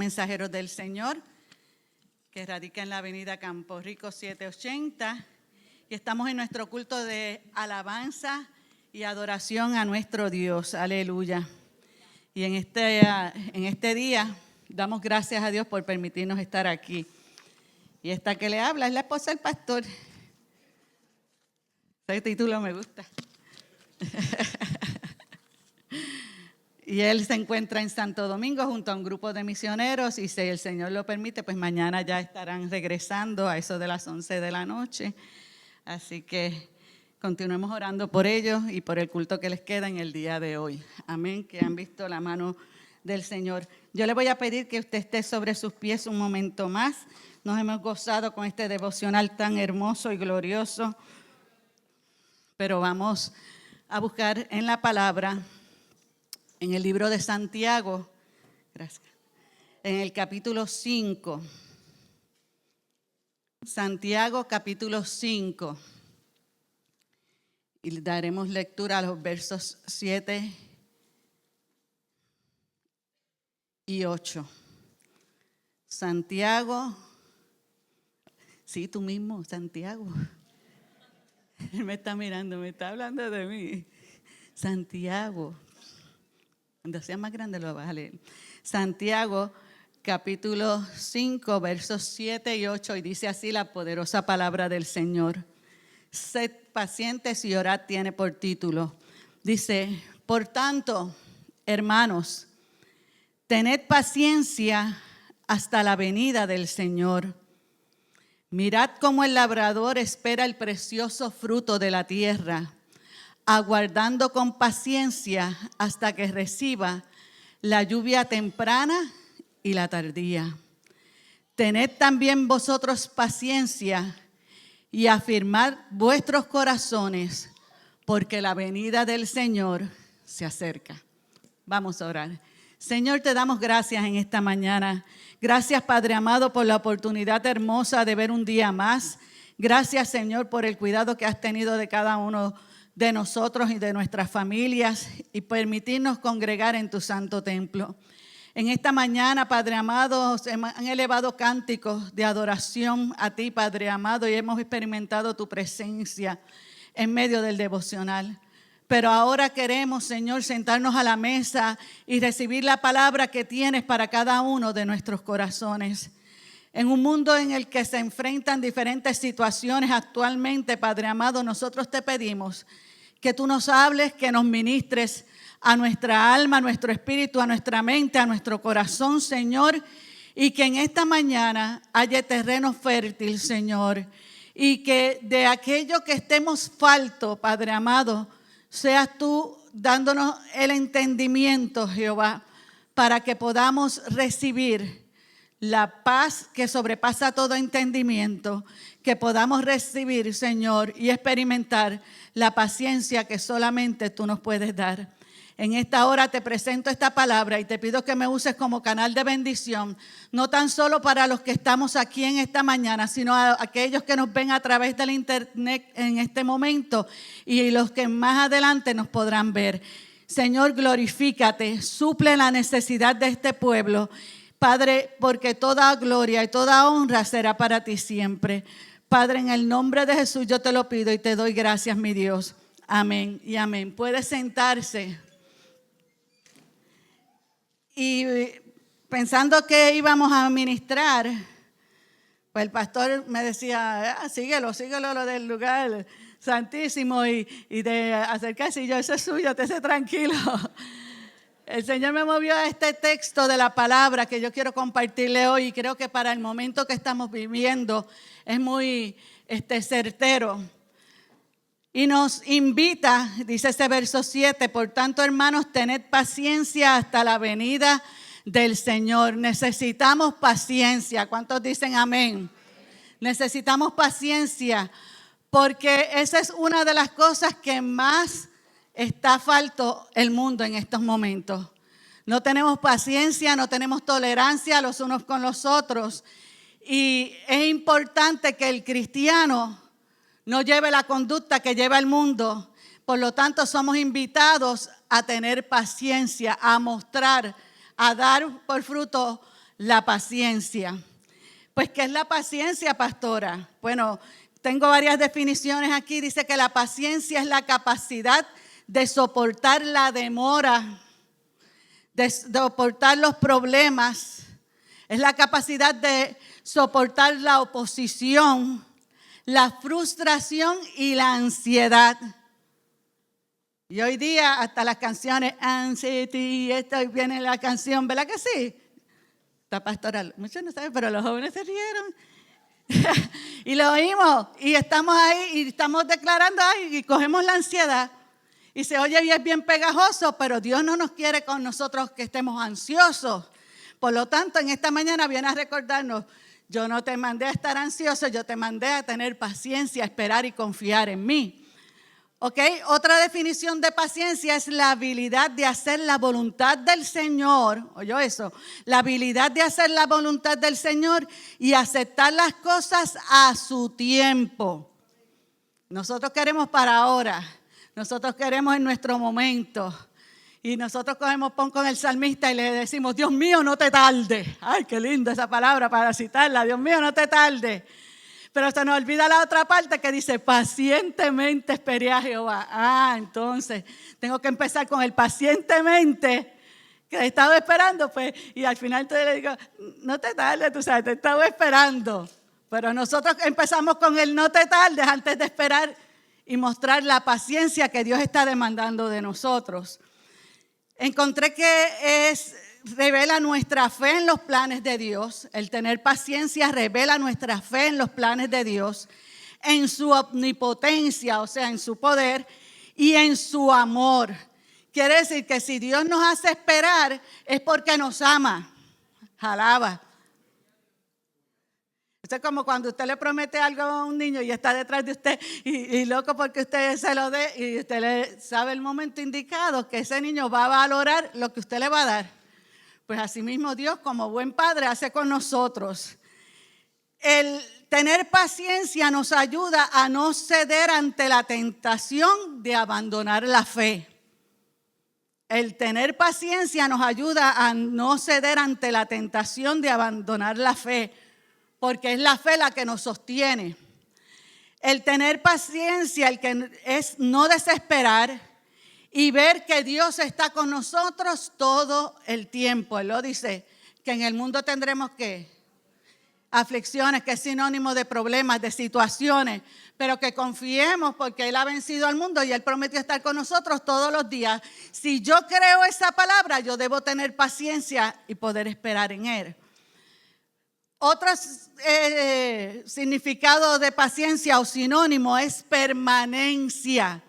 Mensajeros del Señor, que radica en la avenida Campo Rico 780, y estamos en nuestro culto de alabanza y adoración a nuestro Dios. Aleluya. Y en este día damos gracias a Dios por permitirnos estar aquí. Y esta que le habla es la esposa del pastor. Ese título me gusta. Y él se encuentra en Santo Domingo junto a un grupo de misioneros y si el Señor lo permite, pues mañana ya estarán regresando a eso de las 11 de la noche. Así que continuemos orando por ellos y por el culto que les queda en el día de hoy. Amén, que han visto la mano del Señor. Yo le voy a pedir que usted esté sobre sus pies un momento más. Nos hemos gozado con este devocional tan hermoso y glorioso, pero vamos a buscar en la palabra. En el libro de Santiago, gracias, en el capítulo 5, Santiago capítulo 5, y le daremos lectura a los versos 7 y 8. Santiago, sí, tú mismo, Santiago. Él me está mirando, me está hablando de mí. Santiago. Cuando sea más grande lo vas a leer. Santiago, capítulo 5, versos 7 y 8, y dice así la poderosa palabra del Señor. Sed pacientes y orad tiene por título. Dice, por tanto, hermanos, tened paciencia hasta la venida del Señor. Mirad cómo el labrador espera el precioso fruto de la tierra, aguardando con paciencia hasta que reciba la lluvia temprana y la tardía. Tened también vosotros paciencia y afirmad vuestros corazones, porque la venida del Señor se acerca. Vamos a orar. Señor, te damos gracias en esta mañana. Gracias, Padre amado, por la oportunidad hermosa de ver un día más. Gracias, Señor, por el cuidado que has tenido de cada uno de nosotros y de nuestras familias y permitirnos congregar en tu santo templo. En esta mañana, Padre amado, se han elevado cánticos de adoración a ti, Padre amado, y hemos experimentado tu presencia en medio del devocional. Pero ahora queremos, Señor, sentarnos a la mesa y recibir la palabra que tienes para cada uno de nuestros corazones. En un mundo en el que se enfrentan diferentes situaciones actualmente, Padre amado, nosotros te pedimos que tú nos hables, que nos ministres a nuestra alma, a nuestro espíritu, a nuestra mente, a nuestro corazón, Señor, y que en esta mañana haya terreno fértil, Señor, y que de aquello que estemos falto, Padre amado, seas tú dándonos el entendimiento, Jehová, para que podamos recibir la paz que sobrepasa todo entendimiento, que podamos recibir, Señor, y experimentar la paciencia que solamente tú nos puedes dar. En esta hora te presento esta palabra y te pido que me uses como canal de bendición, no tan solo para los que estamos aquí en esta mañana, sino a aquellos que nos ven a través del internet en este momento y los que más adelante nos podrán ver. Señor, glorifícate, suple la necesidad de este pueblo, Padre, porque toda gloria y toda honra será para ti siempre. Padre, en el nombre de Jesús yo te lo pido y te doy gracias, mi Dios. Amén y amén. Puede sentarse. Y pensando que íbamos a ministrar, pues el pastor me decía, síguelo lo del lugar santísimo y de acercarse. Y yo, eso es suyo, esté tranquilo. El Señor me movió a este texto de la palabra que yo quiero compartirle hoy y creo que para el momento que estamos viviendo es muy certero. Y nos invita, dice ese verso 7, por tanto, hermanos, tened paciencia hasta la venida del Señor. Necesitamos paciencia. ¿Cuántos dicen amén? Necesitamos paciencia porque esa es una de las cosas que más está falto el mundo en estos momentos. No tenemos paciencia, no tenemos tolerancia los unos con los otros. Y es importante que el cristiano no lleve la conducta que lleva el mundo. Por lo tanto, somos invitados a tener paciencia, a mostrar, a dar por fruto la paciencia. Pues, ¿qué es la paciencia, pastora? Bueno, tengo varias definiciones aquí. Dice que la paciencia es la capacidad de soportar la demora, de soportar los problemas. Es la capacidad de soportar la oposición, la frustración y la ansiedad. Y hoy día hasta las canciones, anxiety, esta viene la canción, ¿verdad que sí? Está pastoral, muchos no saben, pero los jóvenes se rieron. Y lo oímos, y estamos ahí, y estamos declarando, y cogemos la ansiedad. Y se oye y es bien pegajoso, pero Dios no nos quiere con nosotros que estemos ansiosos. Por lo tanto, en esta mañana viene a recordarnos, yo no te mandé a estar ansioso, yo te mandé a tener paciencia, a esperar y confiar en mí. ¿Ok? Otra definición de paciencia es la habilidad de hacer la voluntad del Señor. ¿Oyó eso? La habilidad de hacer la voluntad del Señor y aceptar las cosas a su tiempo. Nosotros queremos para ahora. Nosotros queremos en nuestro momento. Y nosotros cogemos pon con el salmista y le decimos, Dios mío, no te tardes. Ay, qué linda esa palabra para citarla. Dios mío, no te tardes. Pero se nos olvida la otra parte que dice, pacientemente esperé a Jehová. Entonces, tengo que empezar con el pacientemente, que he estado esperando, pues, y al final te le digo, no te tardes, tú sabes, te he estado esperando. Pero nosotros empezamos con el no te tardes antes de esperar y mostrar la paciencia que Dios está demandando de nosotros. Encontré que revela nuestra fe en los planes de Dios. El tener paciencia revela nuestra fe en los planes de Dios, en su omnipotencia, o sea, en su poder y en su amor. Quiere decir que si Dios nos hace esperar es porque nos ama. Alaba. Esto es como cuando usted le promete algo a un niño y está detrás de usted y loco porque usted se lo dé y usted sabe el momento indicado que ese niño va a valorar lo que usted le va a dar. Pues así mismo Dios, como buen padre, hace con nosotros. El tener paciencia nos ayuda a no ceder ante la tentación de abandonar la fe. El tener paciencia nos ayuda a no ceder ante la tentación de abandonar la fe, porque es la fe la que nos sostiene. El tener paciencia, el que es no desesperar, y ver que Dios está con nosotros todo el tiempo. Él lo dice, que en el mundo tendremos ¿qué? Aflicciones, que es sinónimo de problemas, de situaciones, pero que confiemos porque Él ha vencido al mundo y Él prometió estar con nosotros todos los días. Si yo creo esa palabra, yo debo tener paciencia y poder esperar en Él. Otro significado de paciencia o sinónimo es permanencia.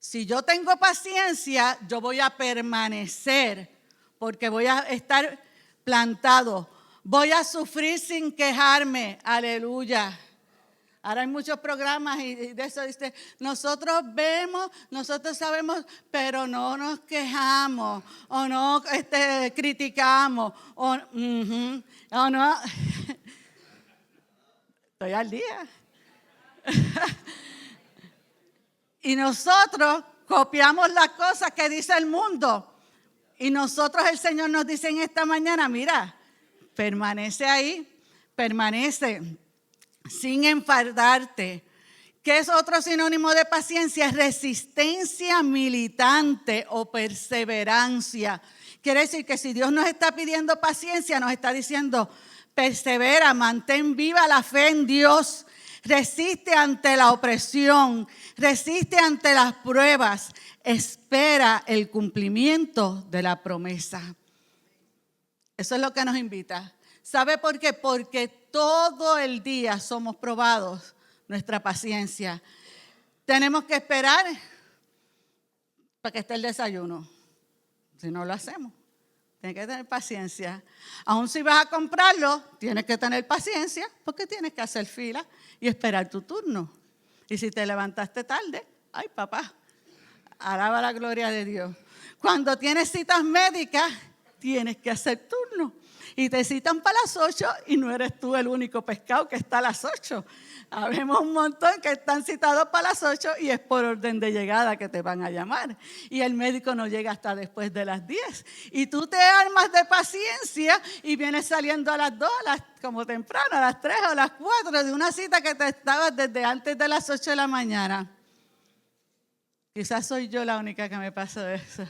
Si yo tengo paciencia, yo voy a permanecer porque voy a estar plantado. Voy a sufrir sin quejarme. Aleluya. Ahora hay muchos programas y de eso dice, nosotros vemos, nosotros sabemos, pero no nos quejamos o no criticamos o no. Estoy al día. Y nosotros copiamos las cosas que dice el mundo. Y nosotros, el Señor nos dice en esta mañana, mira, permanece ahí, permanece sin enfadarte. ¿Qué es otro sinónimo de paciencia? Es resistencia militante o perseverancia. Quiere decir que si Dios nos está pidiendo paciencia, nos está diciendo, persevera, mantén viva la fe en Dios. Resiste ante la opresión, resiste ante las pruebas, espera el cumplimiento de la promesa. Eso es lo que nos invita. ¿Sabe por qué? Porque todo el día somos probados, nuestra paciencia. Tenemos que esperar para que esté el desayuno. Si no lo hacemos, tienes que tener paciencia. Aún si vas a comprarlo, tienes que tener paciencia porque tienes que hacer fila y esperar tu turno. Y si te levantaste tarde, ay papá, alaba la gloria de Dios. Cuando tienes citas médicas, tienes que hacer turno. y te citan para las 8 y no eres tú el único pescado que está a las 8. Habemos un montón que están citados para las 8 y es por orden de llegada que te van a llamar. Y el médico no llega hasta después de las 10. Y tú te armas de paciencia y vienes saliendo a las 2, como temprano, a las 3 o a las 4 de una cita que te estabas desde antes de las 8 de la mañana. Quizás soy yo la única que me pasó eso.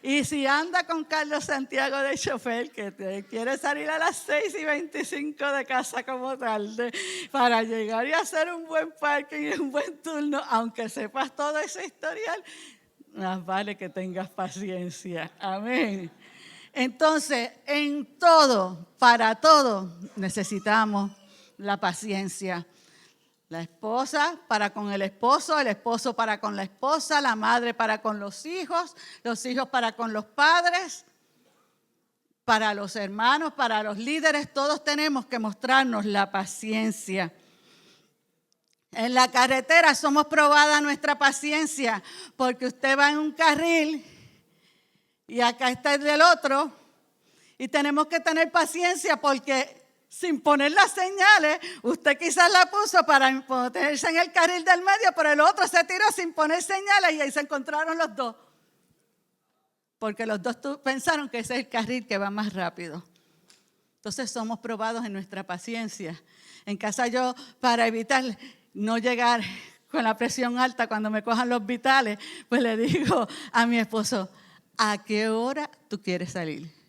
Y si anda con Carlos Santiago de chofer, que te quiere salir a las 6:25 de casa como tarde, para llegar y hacer un buen parking y un buen turno, aunque sepas todo ese historial, más vale que tengas paciencia. Amén. Entonces, en todo, para todo, necesitamos la paciencia. La esposa para con el esposo para con la esposa, la madre para con los hijos para con los padres, para los hermanos, para los líderes. Todos tenemos que mostrarnos la paciencia. En la carretera somos probada nuestra paciencia porque usted va en un carril y acá está el del otro y tenemos que tener paciencia porque sin poner las señales, usted quizás la puso para ponerse en el carril del medio, pero el otro se tiró sin poner señales y ahí se encontraron los dos. Porque los dos pensaron que ese es el carril que va más rápido. Entonces somos probados en nuestra paciencia. En casa yo, para evitar no llegar con la presión alta cuando me cojan los vitales, pues le digo a mi esposo, ¿a qué hora tú quieres salir?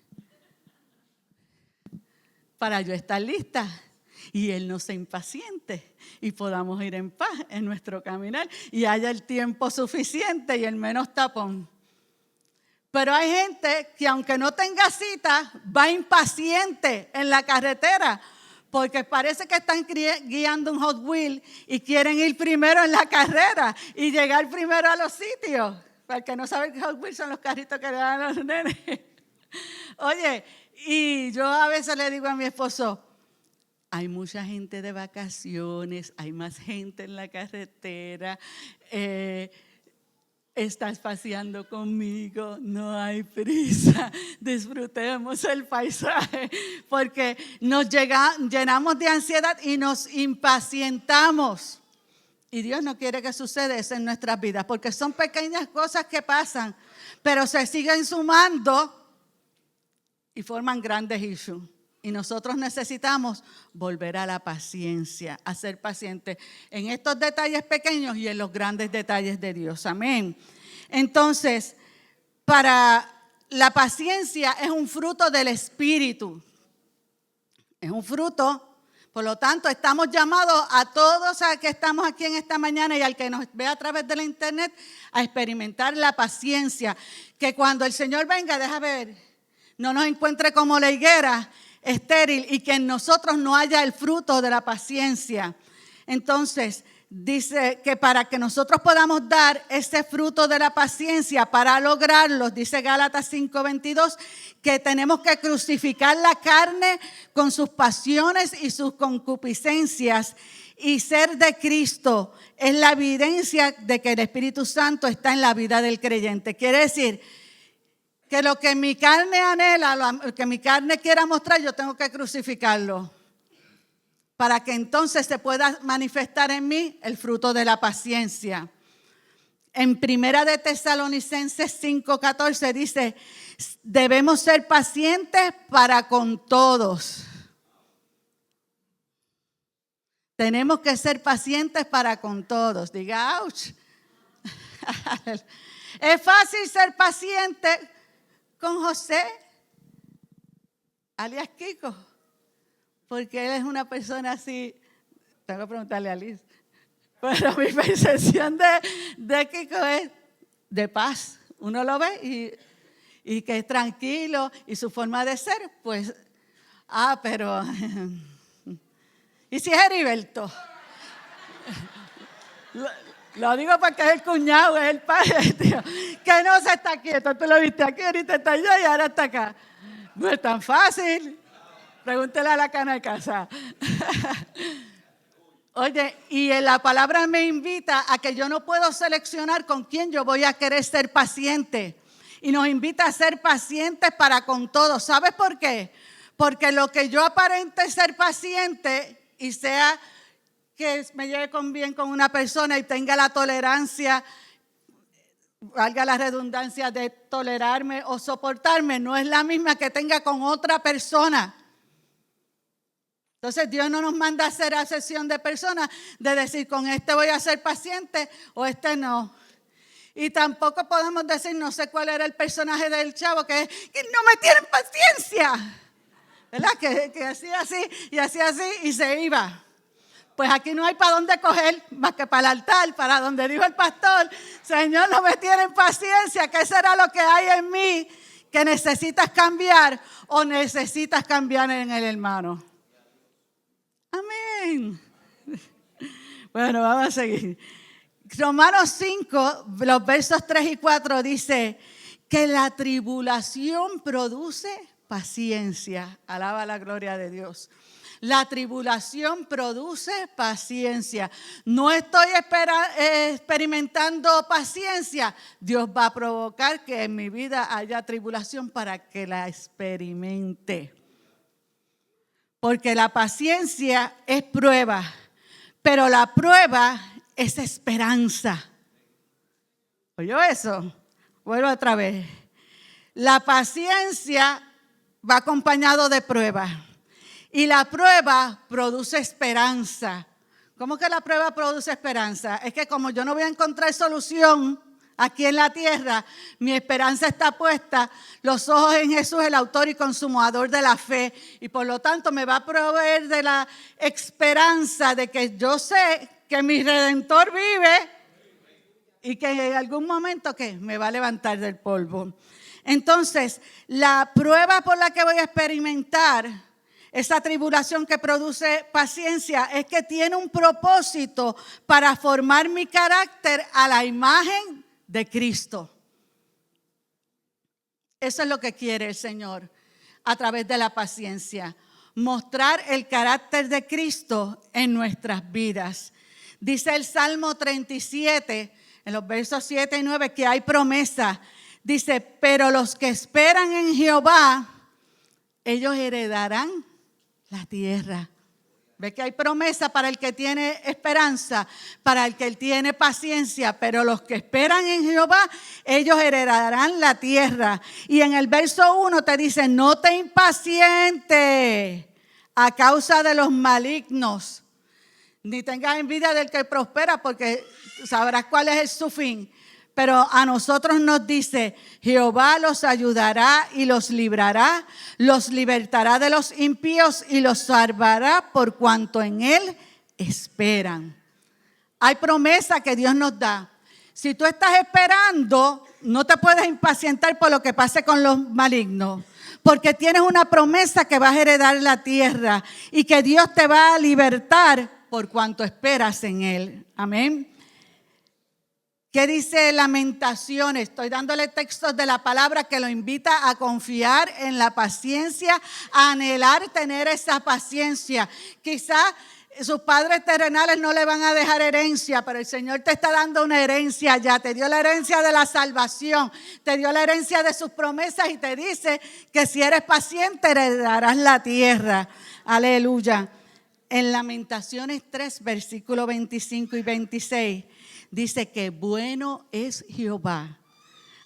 Para yo estar lista y él no se impaciente y podamos ir en paz en nuestro caminar y haya el tiempo suficiente y el menos tapón. Pero hay gente que aunque no tenga cita, va impaciente en la carretera porque parece que están guiando un Hot Wheel y quieren ir primero en la carrera y llegar primero a los sitios. Para el que no sabe que Hot Wheels son los carritos que le dan a los nenes. Oye, y yo a veces le digo a mi esposo, hay mucha gente de vacaciones, hay más gente en la carretera, estás paseando conmigo, no hay prisa, disfrutemos el paisaje, porque nos llenamos de ansiedad y nos impacientamos. Y Dios no quiere que suceda eso en nuestras vidas, porque son pequeñas cosas que pasan, pero se siguen sumando y forman grandes issues. Y nosotros necesitamos volver a la paciencia, a ser pacientes en estos detalles pequeños y en los grandes detalles de Dios. Amén. Entonces, para la paciencia es un fruto del Espíritu. Es un fruto. Por lo tanto, estamos llamados a todos a que estamos aquí en esta mañana y al que nos ve a través de la internet a experimentar la paciencia. Que cuando el Señor venga, deja ver, no nos encuentre como la higuera estéril y que en nosotros no haya el fruto de la paciencia. Entonces, dice que para que nosotros podamos dar ese fruto de la paciencia, para lograrlo, dice Gálatas 5:22, que tenemos que crucificar la carne con sus pasiones y sus concupiscencias y ser de Cristo. Es la evidencia de que el Espíritu Santo está en la vida del creyente. Quiere decir que lo que mi carne anhela, lo que mi carne quiera mostrar, yo tengo que crucificarlo para que entonces se pueda manifestar en mí el fruto de la paciencia. En Primera de Tesalonicenses 5:14 dice, debemos ser pacientes para con todos. Tenemos que ser pacientes para con todos. Diga, ouch. Es fácil ser paciente con José, alias Kiko, porque él es una persona así. Tengo que preguntarle a Liz. Pero mi percepción de Kiko es de paz. Uno lo ve y que es tranquilo y su forma de ser, pues, pero, ¿y si es Heriberto? Lo digo porque es el cuñado, es el padre, tío, que no se está quieto. Tú lo viste aquí, ahorita está allá y ahora está acá. No es tan fácil. Pregúntele a la cana de casa. Oye, y la palabra me invita a que yo no puedo seleccionar con quién yo voy a querer ser paciente. Y nos invita a ser pacientes para con todos. ¿Sabes por qué? Porque lo que yo aparente ser paciente y sea que me lleve bien con una persona y tenga la tolerancia, valga la redundancia, de tolerarme o soportarme, no es la misma que tenga con otra persona. Entonces Dios no nos manda a hacer acepción de personas, de decir con este voy a ser paciente o este no. Y tampoco podemos decir, no sé cuál era el personaje del chavo, que no me tienen paciencia, ¿verdad? Que hacía así y se iba. Pues aquí no hay para dónde coger, más que para el altar, para donde dijo el pastor, Señor, no me tienen paciencia, ¿qué será lo que hay en mí que necesitas cambiar o necesitas cambiar en el hermano? Amén. Bueno, vamos a seguir. Romanos 5, los versos 3 y 4 dice que la tribulación produce paciencia. Alaba la gloria de Dios. La tribulación produce paciencia. No estoy experimentando paciencia. Dios va a provocar que en mi vida haya tribulación para que la experimente. Porque la paciencia es prueba, pero la prueba es esperanza. ¿Oyó eso? Vuelvo otra vez. La paciencia va acompañado de prueba. Y la prueba produce esperanza. ¿Cómo que la prueba produce esperanza? Es que como yo no voy a encontrar solución aquí en la tierra, mi esperanza está puesta, los ojos en Jesús, el autor y consumador de la fe. Y por lo tanto me va a proveer de la esperanza de que yo sé que mi Redentor vive y que en algún momento ¿qué? Me va a levantar del polvo. Entonces, la prueba por la que voy a experimentar esa tribulación que produce paciencia es que tiene un propósito para formar mi carácter a la imagen de Cristo. Eso es lo que quiere el Señor a través de la paciencia. Mostrar el carácter de Cristo en nuestras vidas. Dice el Salmo 37, en los versos 7 y 9, que hay promesa. Dice, pero los que esperan en Jehová, ellos heredarán la tierra. Ve que hay promesa para el que tiene esperanza, para el que tiene paciencia, pero los que esperan en Jehová, ellos heredarán la tierra. Y en el verso 1 te dice, no te impacientes a causa de los malignos, ni tengas envidia del que prospera, porque sabrás cuál es su fin. Pero a nosotros nos dice, Jehová los ayudará y los librará, los libertará de los impíos y los salvará por cuanto en Él esperan. Hay promesa que Dios nos da. Si tú estás esperando, no te puedes impacientar por lo que pase con los malignos, porque tienes una promesa que vas a heredar la tierra y que Dios te va a libertar por cuanto esperas en Él. Amén. ¿Qué dice Lamentaciones? Estoy dándole textos de la palabra que lo invita a confiar en la paciencia, a anhelar tener esa paciencia. Quizás sus padres terrenales no le van a dejar herencia, pero el Señor te está dando una herencia ya. Te dio la herencia de la salvación, te dio la herencia de sus promesas y te dice que si eres paciente heredarás la tierra. Aleluya. En Lamentaciones 3, versículos 25 y 26. Dice que bueno es Jehová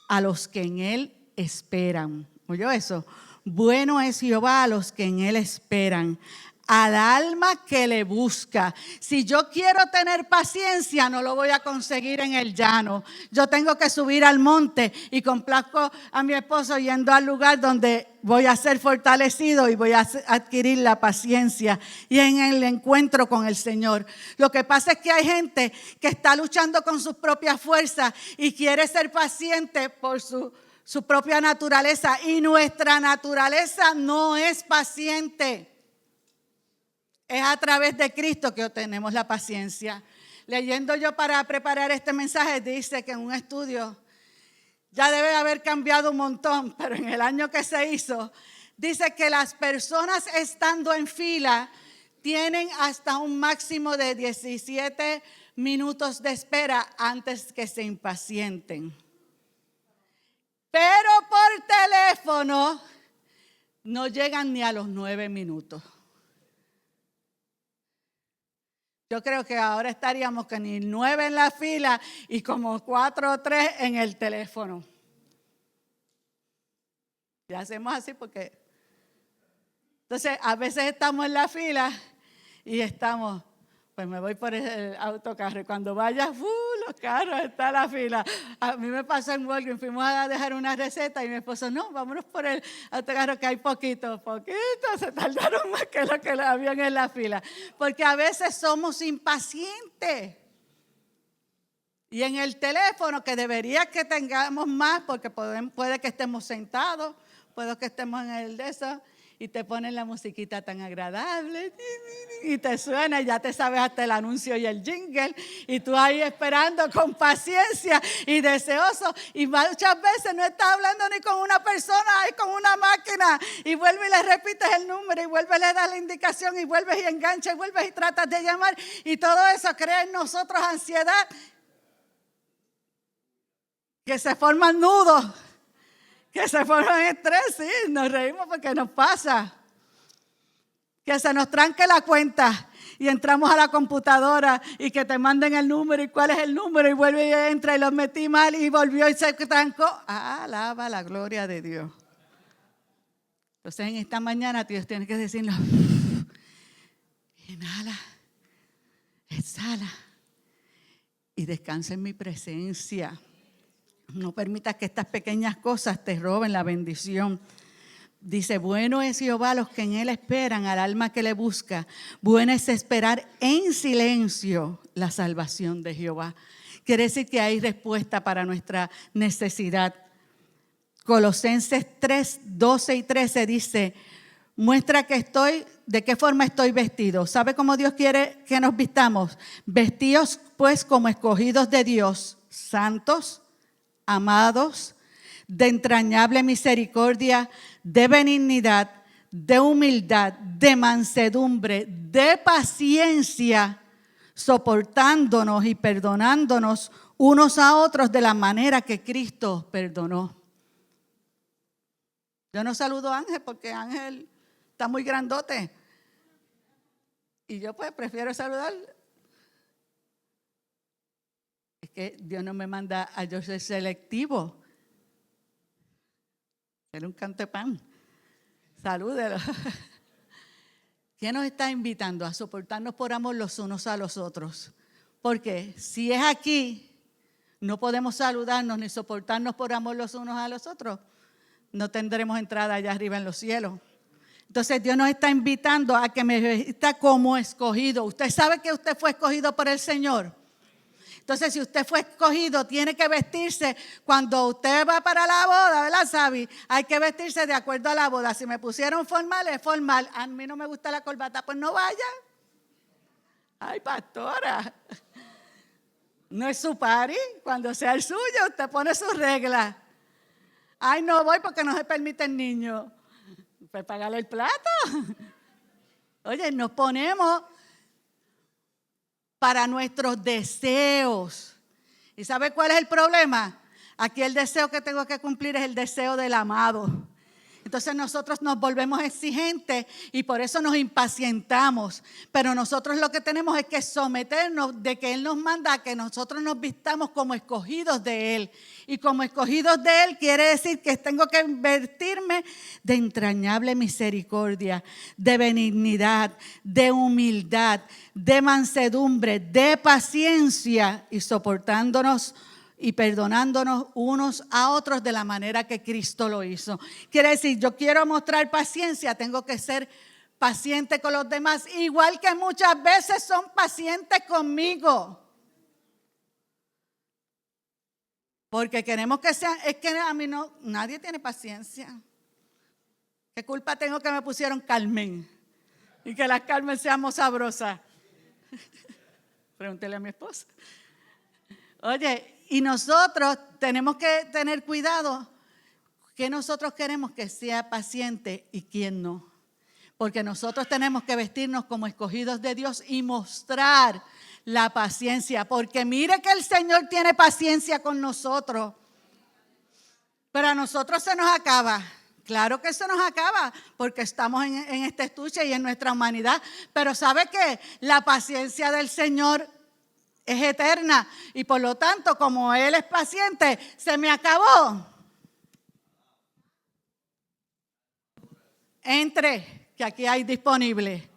a los que en Él esperan. ¿Oyó eso? Bueno es Jehová a los que en Él esperan, al alma que le busca. Si yo quiero tener paciencia, no lo voy a conseguir en el llano. Yo tengo que subir al monte y complazco a mi esposo yendo al lugar donde voy a ser fortalecido y voy a adquirir la paciencia y en el encuentro con el Señor. Lo que pasa es que hay gente que está luchando con sus propias fuerzas y quiere ser paciente por su propia naturaleza, y nuestra naturaleza no es paciente. Es a través de Cristo que obtenemos la paciencia. Leyendo yo para preparar este mensaje, dice que en un estudio, ya debe haber cambiado un montón, pero en el año que se hizo, dice que las personas estando en fila tienen hasta un máximo de 17 minutos de espera antes que se impacienten. Pero por teléfono no llegan ni a los 9 minutos. Yo creo que ahora estaríamos que ni 9 en la fila y como 4 o 3 en el teléfono. Y hacemos así porque... Entonces, a veces estamos en la fila y estamos... Pues me voy por el autocarro y cuando vaya, los carros, está la fila. A mí me pasó en Walgreens, fuimos a dejar una receta y mi esposo, no, vámonos por el autocarro que hay poquito, se tardaron más que lo que habían en la fila. Porque a veces somos impacientes. Y en el teléfono, que debería que tengamos más, porque puede que estemos sentados, puede que estemos en el de eso, y te ponen la musiquita tan agradable y te suena y ya te sabes hasta el anuncio y el jingle y tú ahí esperando con paciencia y deseoso y muchas veces no estás hablando ni con una persona, es con una máquina y vuelves y le repites el número y vuelves y le das la indicación y vuelves y enganchas y vuelves y tratas de llamar y todo eso crea en nosotros ansiedad que se forman nudos. Que se forman estrés, sí, nos reímos porque nos pasa. Que se nos tranque la cuenta y entramos a la computadora y que te manden el número y cuál es el número y vuelve y entra y lo metí mal y volvió y se trancó. Alaba la gloria de Dios. Entonces en esta mañana Dios tiene que decirnos, inhala, exhala y descansa en mi presencia. No permitas que estas pequeñas cosas te roben la bendición. Dice, bueno es Jehová a los que en él esperan, al alma que le busca. Bueno es esperar en silencio la salvación de Jehová. Quiere decir que hay respuesta para nuestra necesidad. Colosenses 3, 12 y 13 dice, muestra de qué forma estoy vestido. ¿Sabe cómo Dios quiere que nos vistamos? Vestidos pues como escogidos de Dios, santos, amados, de entrañable misericordia, de benignidad, de humildad, de mansedumbre, de paciencia, soportándonos y perdonándonos unos a otros de la manera que Cristo perdonó. Yo no saludo a Ángel porque Ángel está muy grandote. Y yo pues prefiero saludar. Es que Dios no me manda a yo ser selectivo. Ser un canto de pan. Salúdelo. ¿Quién nos está invitando? A soportarnos por amor los unos a los otros. Porque si es aquí, no podemos saludarnos ni soportarnos por amor los unos a los otros. No tendremos entrada allá arriba en los cielos. Entonces Dios nos está invitando a que me vista como escogido. Usted sabe que usted fue escogido por el Señor. Entonces, si usted fue escogido, tiene que vestirse. Cuando usted va para la boda, ¿verdad, Sabi? Hay que vestirse de acuerdo a la boda. Si me pusieron formal, es formal. A mí no me gusta la corbata, pues no vaya. Ay, pastora. No es su party. Cuando sea el suyo, usted pone sus reglas. Ay, no voy porque no se permite el niño. Pues págale el plato. Oye, nos ponemos para nuestros deseos. ¿Y sabe cuál es el problema? Aquí el deseo que tengo que cumplir es el deseo del amado. Entonces nosotros nos volvemos exigentes y por eso nos impacientamos. Pero nosotros lo que tenemos es que someternos de que Él nos manda a que nosotros nos vistamos como escogidos de Él. Y como escogidos de Él quiere decir que tengo que vestirme de entrañable misericordia, de benignidad, de humildad, de mansedumbre, de paciencia y soportándonos y perdonándonos unos a otros de la manera que Cristo lo hizo. Quiere decir, yo quiero mostrar paciencia, tengo que ser paciente con los demás, igual que muchas veces son pacientes conmigo. Porque queremos que sean, es que a mí no, nadie tiene paciencia. ¿Qué culpa tengo que me pusieron Carmen? Y que las Carmen seamos sabrosas. Pregúntele a mi esposa. Oye, y nosotros tenemos que tener cuidado que nosotros queremos que sea paciente y quién no. Porque nosotros tenemos que vestirnos como escogidos de Dios y mostrar la paciencia. Porque mire que el Señor tiene paciencia con nosotros. Pero a nosotros se nos acaba. Claro que eso nos acaba porque estamos en este estuche y en nuestra humanidad. Pero ¿sabe qué? La paciencia del Señor es eterna. Y por lo tanto, como Él es paciente, se me acabó. Entre, que aquí hay disponible.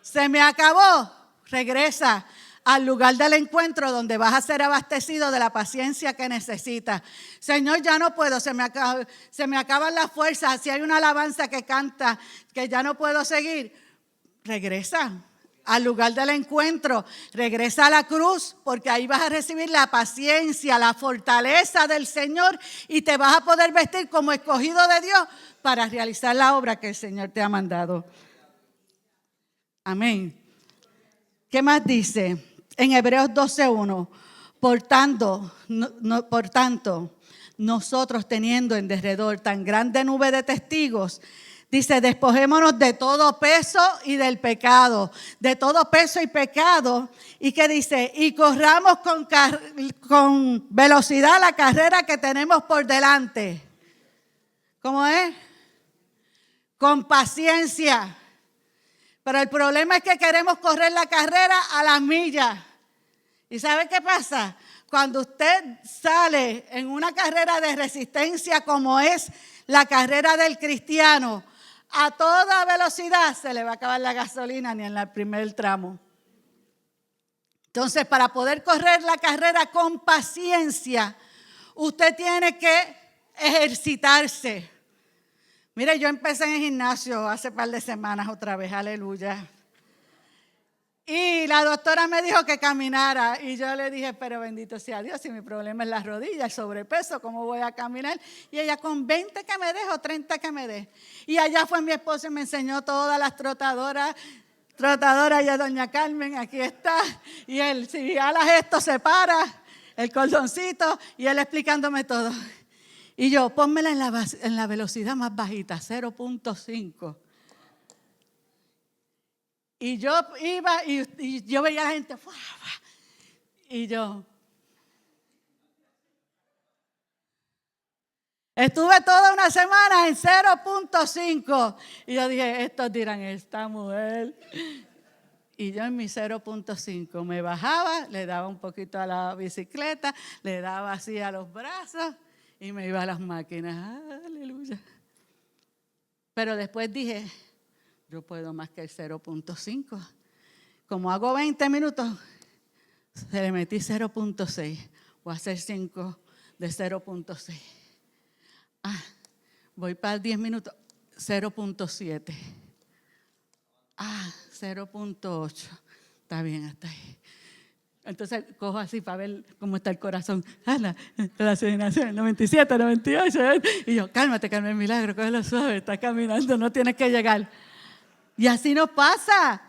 Se me acabó. Regresa al lugar del encuentro donde vas a ser abastecido de la paciencia que necesitas. Señor, ya no puedo, se me acaban las fuerzas. Si hay una alabanza que canta que ya no puedo seguir, regresa al lugar del encuentro, regresa a la cruz, porque ahí vas a recibir la paciencia, la fortaleza del Señor y te vas a poder vestir como escogido de Dios para realizar la obra que el Señor te ha mandado. Amén. ¿Qué más dice? En Hebreos 12:1, por tanto, nosotros teniendo en derredor tan grande nube de testigos, dice, despojémonos de todo peso y del pecado, de todo peso y pecado. ¿Y qué dice? Y corramos con velocidad la carrera que tenemos por delante. ¿Cómo es? Con paciencia. Pero el problema es que queremos correr la carrera a las millas. ¿Y sabe qué pasa? Cuando usted sale en una carrera de resistencia como es la carrera del cristiano, a toda velocidad se le va a acabar la gasolina ni en el primer tramo. Entonces, para poder correr la carrera con paciencia, usted tiene que ejercitarse. Mire, yo empecé en el gimnasio hace un par de semanas otra vez, aleluya. Y la doctora me dijo que caminara y yo le dije, pero bendito sea Dios, si mi problema es las rodillas, el sobrepeso, ¿cómo voy a caminar? Y ella con 20 que me dé o 30 que me dé. Y allá fue mi esposo y me enseñó todas las trotadoras, ya doña Carmen, aquí está. Y él, si halas esto, se para, el cordoncito, y él explicándome todo. Y yo, pónmela en la velocidad más bajita, 0.5. Y yo iba y yo veía a la gente, y yo estuve toda una semana en 0.5. Y yo dije, estos dirán, esta mujer. Y yo en mi 0.5 me bajaba, le daba un poquito a la bicicleta, le daba así a los brazos y me iba a las máquinas. Aleluya. Pero después dije, yo puedo más que el 0.5. Como hago 20 minutos, se le metí 0.6. Voy a hacer 5 de 0.6. Voy para 10 minutos, 0.7. 0.8. Está bien hasta ahí. Entonces cojo así para ver cómo está el corazón. La oxigenación, 97, 98. Y yo, cálmate, Carmen Milagro, cógelo suave, está caminando, no tienes que llegar. Y así nos pasa.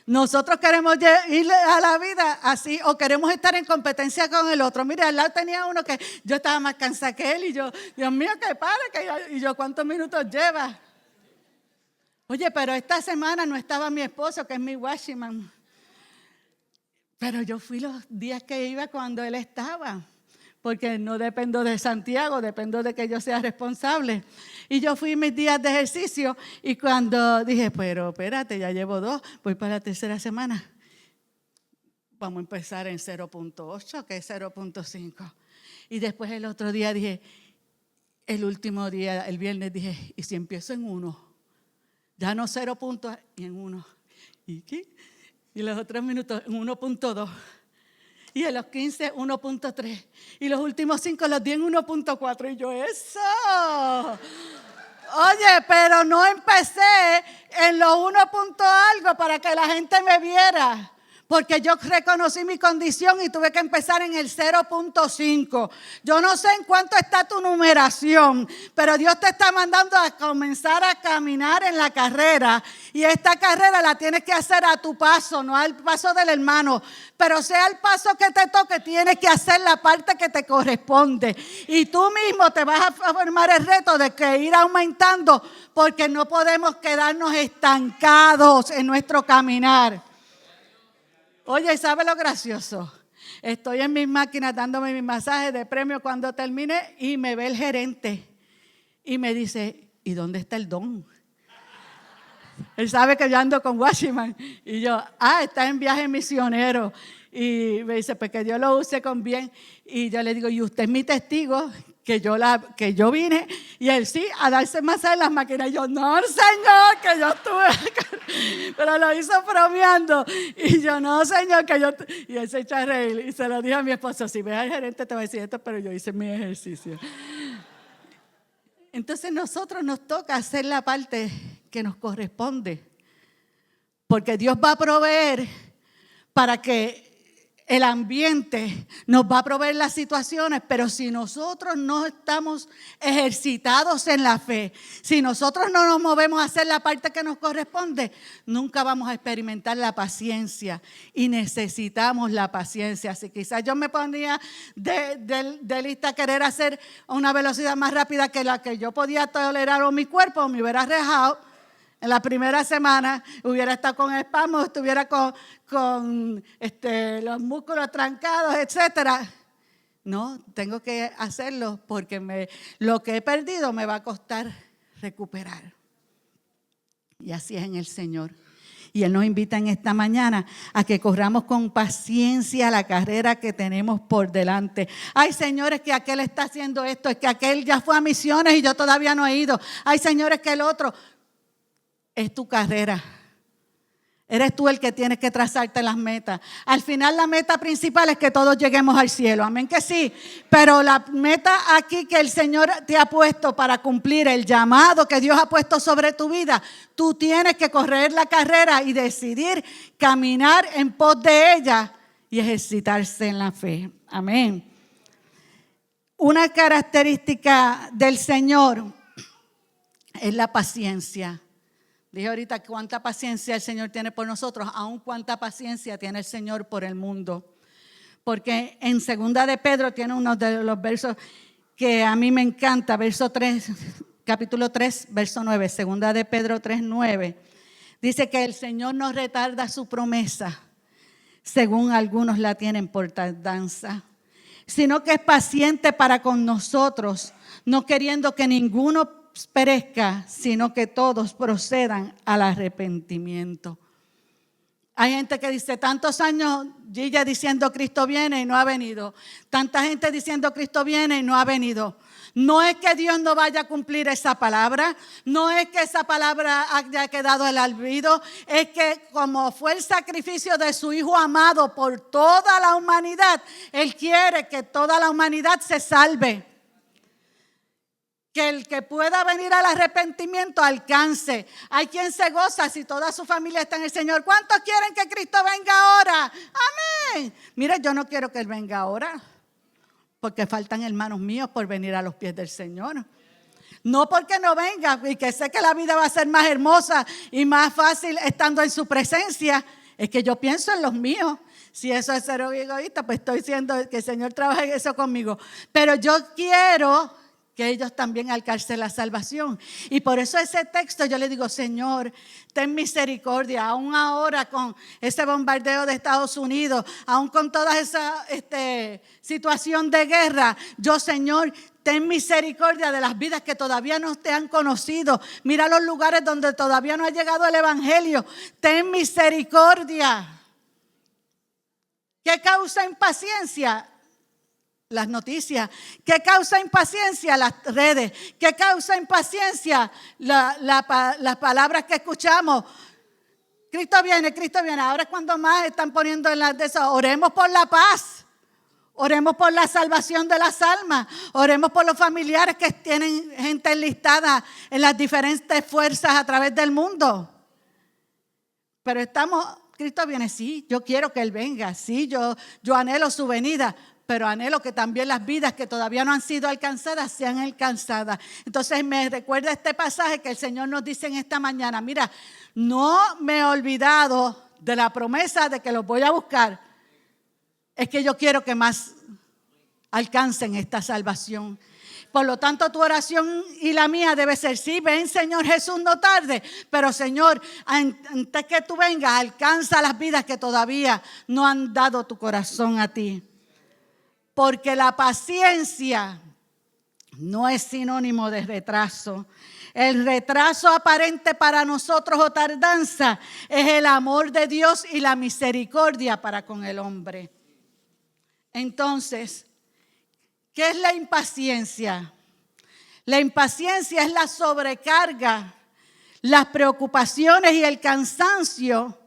Nosotros queremos ir a la vida así o queremos estar en competencia con el otro. Mire, al lado tenía uno que yo estaba más cansada que él y yo, Dios mío, que pare. Y yo, ¿cuántos minutos lleva? Oye, pero esta semana no estaba mi esposo, que es mi watchman. Pero yo fui los días que iba cuando él estaba. Porque no dependo de Santiago, dependo de que yo sea responsable. Y yo fui mis días de ejercicio y cuando dije, pero espérate, ya llevo 2, voy para la tercera semana. Vamos a empezar en 0.8, que es 0.5. Y después el otro día dije, el último día, el viernes dije, ¿y si empiezo en 1? Ya no 0. Y en 1. ¿Y qué? Y los otros minutos en 1.2. Y en los 15, 1.3. Y los últimos 5 los di en 1.4. Y yo, ¡eso! Oye, pero no empecé en los 1 algo para que la gente me viera. Porque yo reconocí mi condición y tuve que empezar en el 0.5. Yo no sé en cuánto está tu numeración, pero Dios te está mandando a comenzar a caminar en la carrera. Y esta carrera la tienes que hacer a tu paso, no al paso del hermano. Pero sea el paso que te toque, tienes que hacer la parte que te corresponde. Y tú mismo te vas a formar el reto de que ir aumentando, porque no podemos quedarnos estancados en nuestro caminar. Oye, ¿sabe lo gracioso? Estoy en mis máquinas dándome mis masajes de premio cuando termine y me ve el gerente y me dice, ¿y dónde está el don? Él sabe que yo ando con Washington. Y yo, está en viaje misionero. Y me dice, pues que Dios lo use con bien. Y yo le digo, y usted es mi testigo que yo vine. Y él sí, a darse masaje en las máquinas. Y yo, no, Señor, que yo estuve acá. Pero lo hizo bromeando. Y yo, no, Señor, que yo... Y él se echa a reír. Y se lo dije a mi esposo, si ves al gerente te va a decir esto, pero yo hice mi ejercicio. Entonces nosotros nos toca hacer la parte que nos corresponde, porque Dios va a proveer para que el ambiente nos va a proveer las situaciones, pero si nosotros no estamos ejercitados en la fe, si nosotros no nos movemos a hacer la parte que nos corresponde, nunca vamos a experimentar la paciencia y necesitamos la paciencia. Si quizás yo me ponía de lista a querer hacer a una velocidad más rápida que la que yo podía tolerar o mi cuerpo, me hubiera rajado. En la primera semana hubiera estado con espasmos, estuviera con los músculos trancados, etcétera. No, tengo que hacerlo porque lo que he perdido me va a costar recuperar. Y así es en el Señor. Y Él nos invita en esta mañana a que corramos con paciencia la carrera que tenemos por delante. Ay, señores, que aquel está haciendo esto, es que aquel ya fue a misiones y yo todavía no he ido. Ay, señores, que el otro... Es tu carrera. Eres tú el que tienes que trazarte las metas. Al final la meta principal es que todos lleguemos al cielo. Amén que sí. Pero la meta aquí que el Señor te ha puesto para cumplir el llamado que Dios ha puesto sobre tu vida, tú tienes que correr la carrera y decidir caminar en pos de ella y ejercitarse en la fe. Amén. Una característica del Señor es la paciencia. Dije ahorita cuánta paciencia el Señor tiene por nosotros, aún cuánta paciencia tiene el Señor por el mundo. Porque en 2 de Pedro tiene uno de los versos que a mí me encanta, verso 3, capítulo 3, verso 9, 2 de Pedro 3, 9. Dice que el Señor no retarda su promesa, según algunos la tienen por tardanza, sino que es paciente para con nosotros, no queriendo que ninguno perezca, sino que todos procedan al arrepentimiento. Hay gente que dice, tantos años Gilla diciendo Cristo viene y no ha venido. Tanta gente diciendo Cristo viene y no ha venido. No es que Dios no vaya a cumplir esa palabra, no es que esa palabra haya quedado al olvido, es que como fue el sacrificio de su Hijo amado por toda la humanidad, Él quiere que toda la humanidad se salve. Que el que pueda venir al arrepentimiento alcance. Hay quien se goza si toda su familia está en el Señor. ¿Cuántos quieren que Cristo venga ahora? Amén. Mire, yo no quiero que Él venga ahora, porque faltan hermanos míos por venir a los pies del Señor. No porque no venga y que sé que la vida va a ser más hermosa y más fácil estando en su presencia. Es que yo pienso en los míos. Si eso es ser egoísta, pues estoy diciendo que el Señor trabaje eso conmigo. Pero yo quiero que ellos también alcancen la salvación. Y por eso ese texto yo le digo, Señor, ten misericordia, aún ahora con ese bombardeo de Estados Unidos, aún con toda esa situación de guerra, yo, Señor, ten misericordia de las vidas que todavía no te han conocido. Mira los lugares donde todavía no ha llegado el evangelio. Ten misericordia. ¿Qué causa impaciencia? Las noticias. ¿Qué causa impaciencia? Las redes. ¿Qué causa impaciencia? Las palabras que escuchamos. Cristo viene, Cristo viene. Ahora es cuando más están poniendo en las de esas. Oremos por la paz. Oremos por la salvación de las almas. Oremos por los familiares que tienen gente enlistada en las diferentes fuerzas a través del mundo. Pero Cristo viene, sí, yo quiero que Él venga. Sí, yo anhelo su venida. Pero anhelo que también las vidas que todavía no han sido alcanzadas sean alcanzadas. Entonces me recuerda este pasaje que el Señor nos dice en esta mañana. Mira, no me he olvidado de la promesa de que los voy a buscar. Es que yo quiero que más alcancen esta salvación. Por lo tanto, tu oración y la mía debe ser, sí, ven Señor Jesús, no tarde. Pero Señor, antes que tú vengas, alcanza las vidas que todavía no han dado tu corazón a ti. Porque la paciencia no es sinónimo de retraso. El retraso aparente para nosotros o tardanza es el amor de Dios y la misericordia para con el hombre. Entonces, ¿qué es la impaciencia? La impaciencia es la sobrecarga, las preocupaciones y el cansancio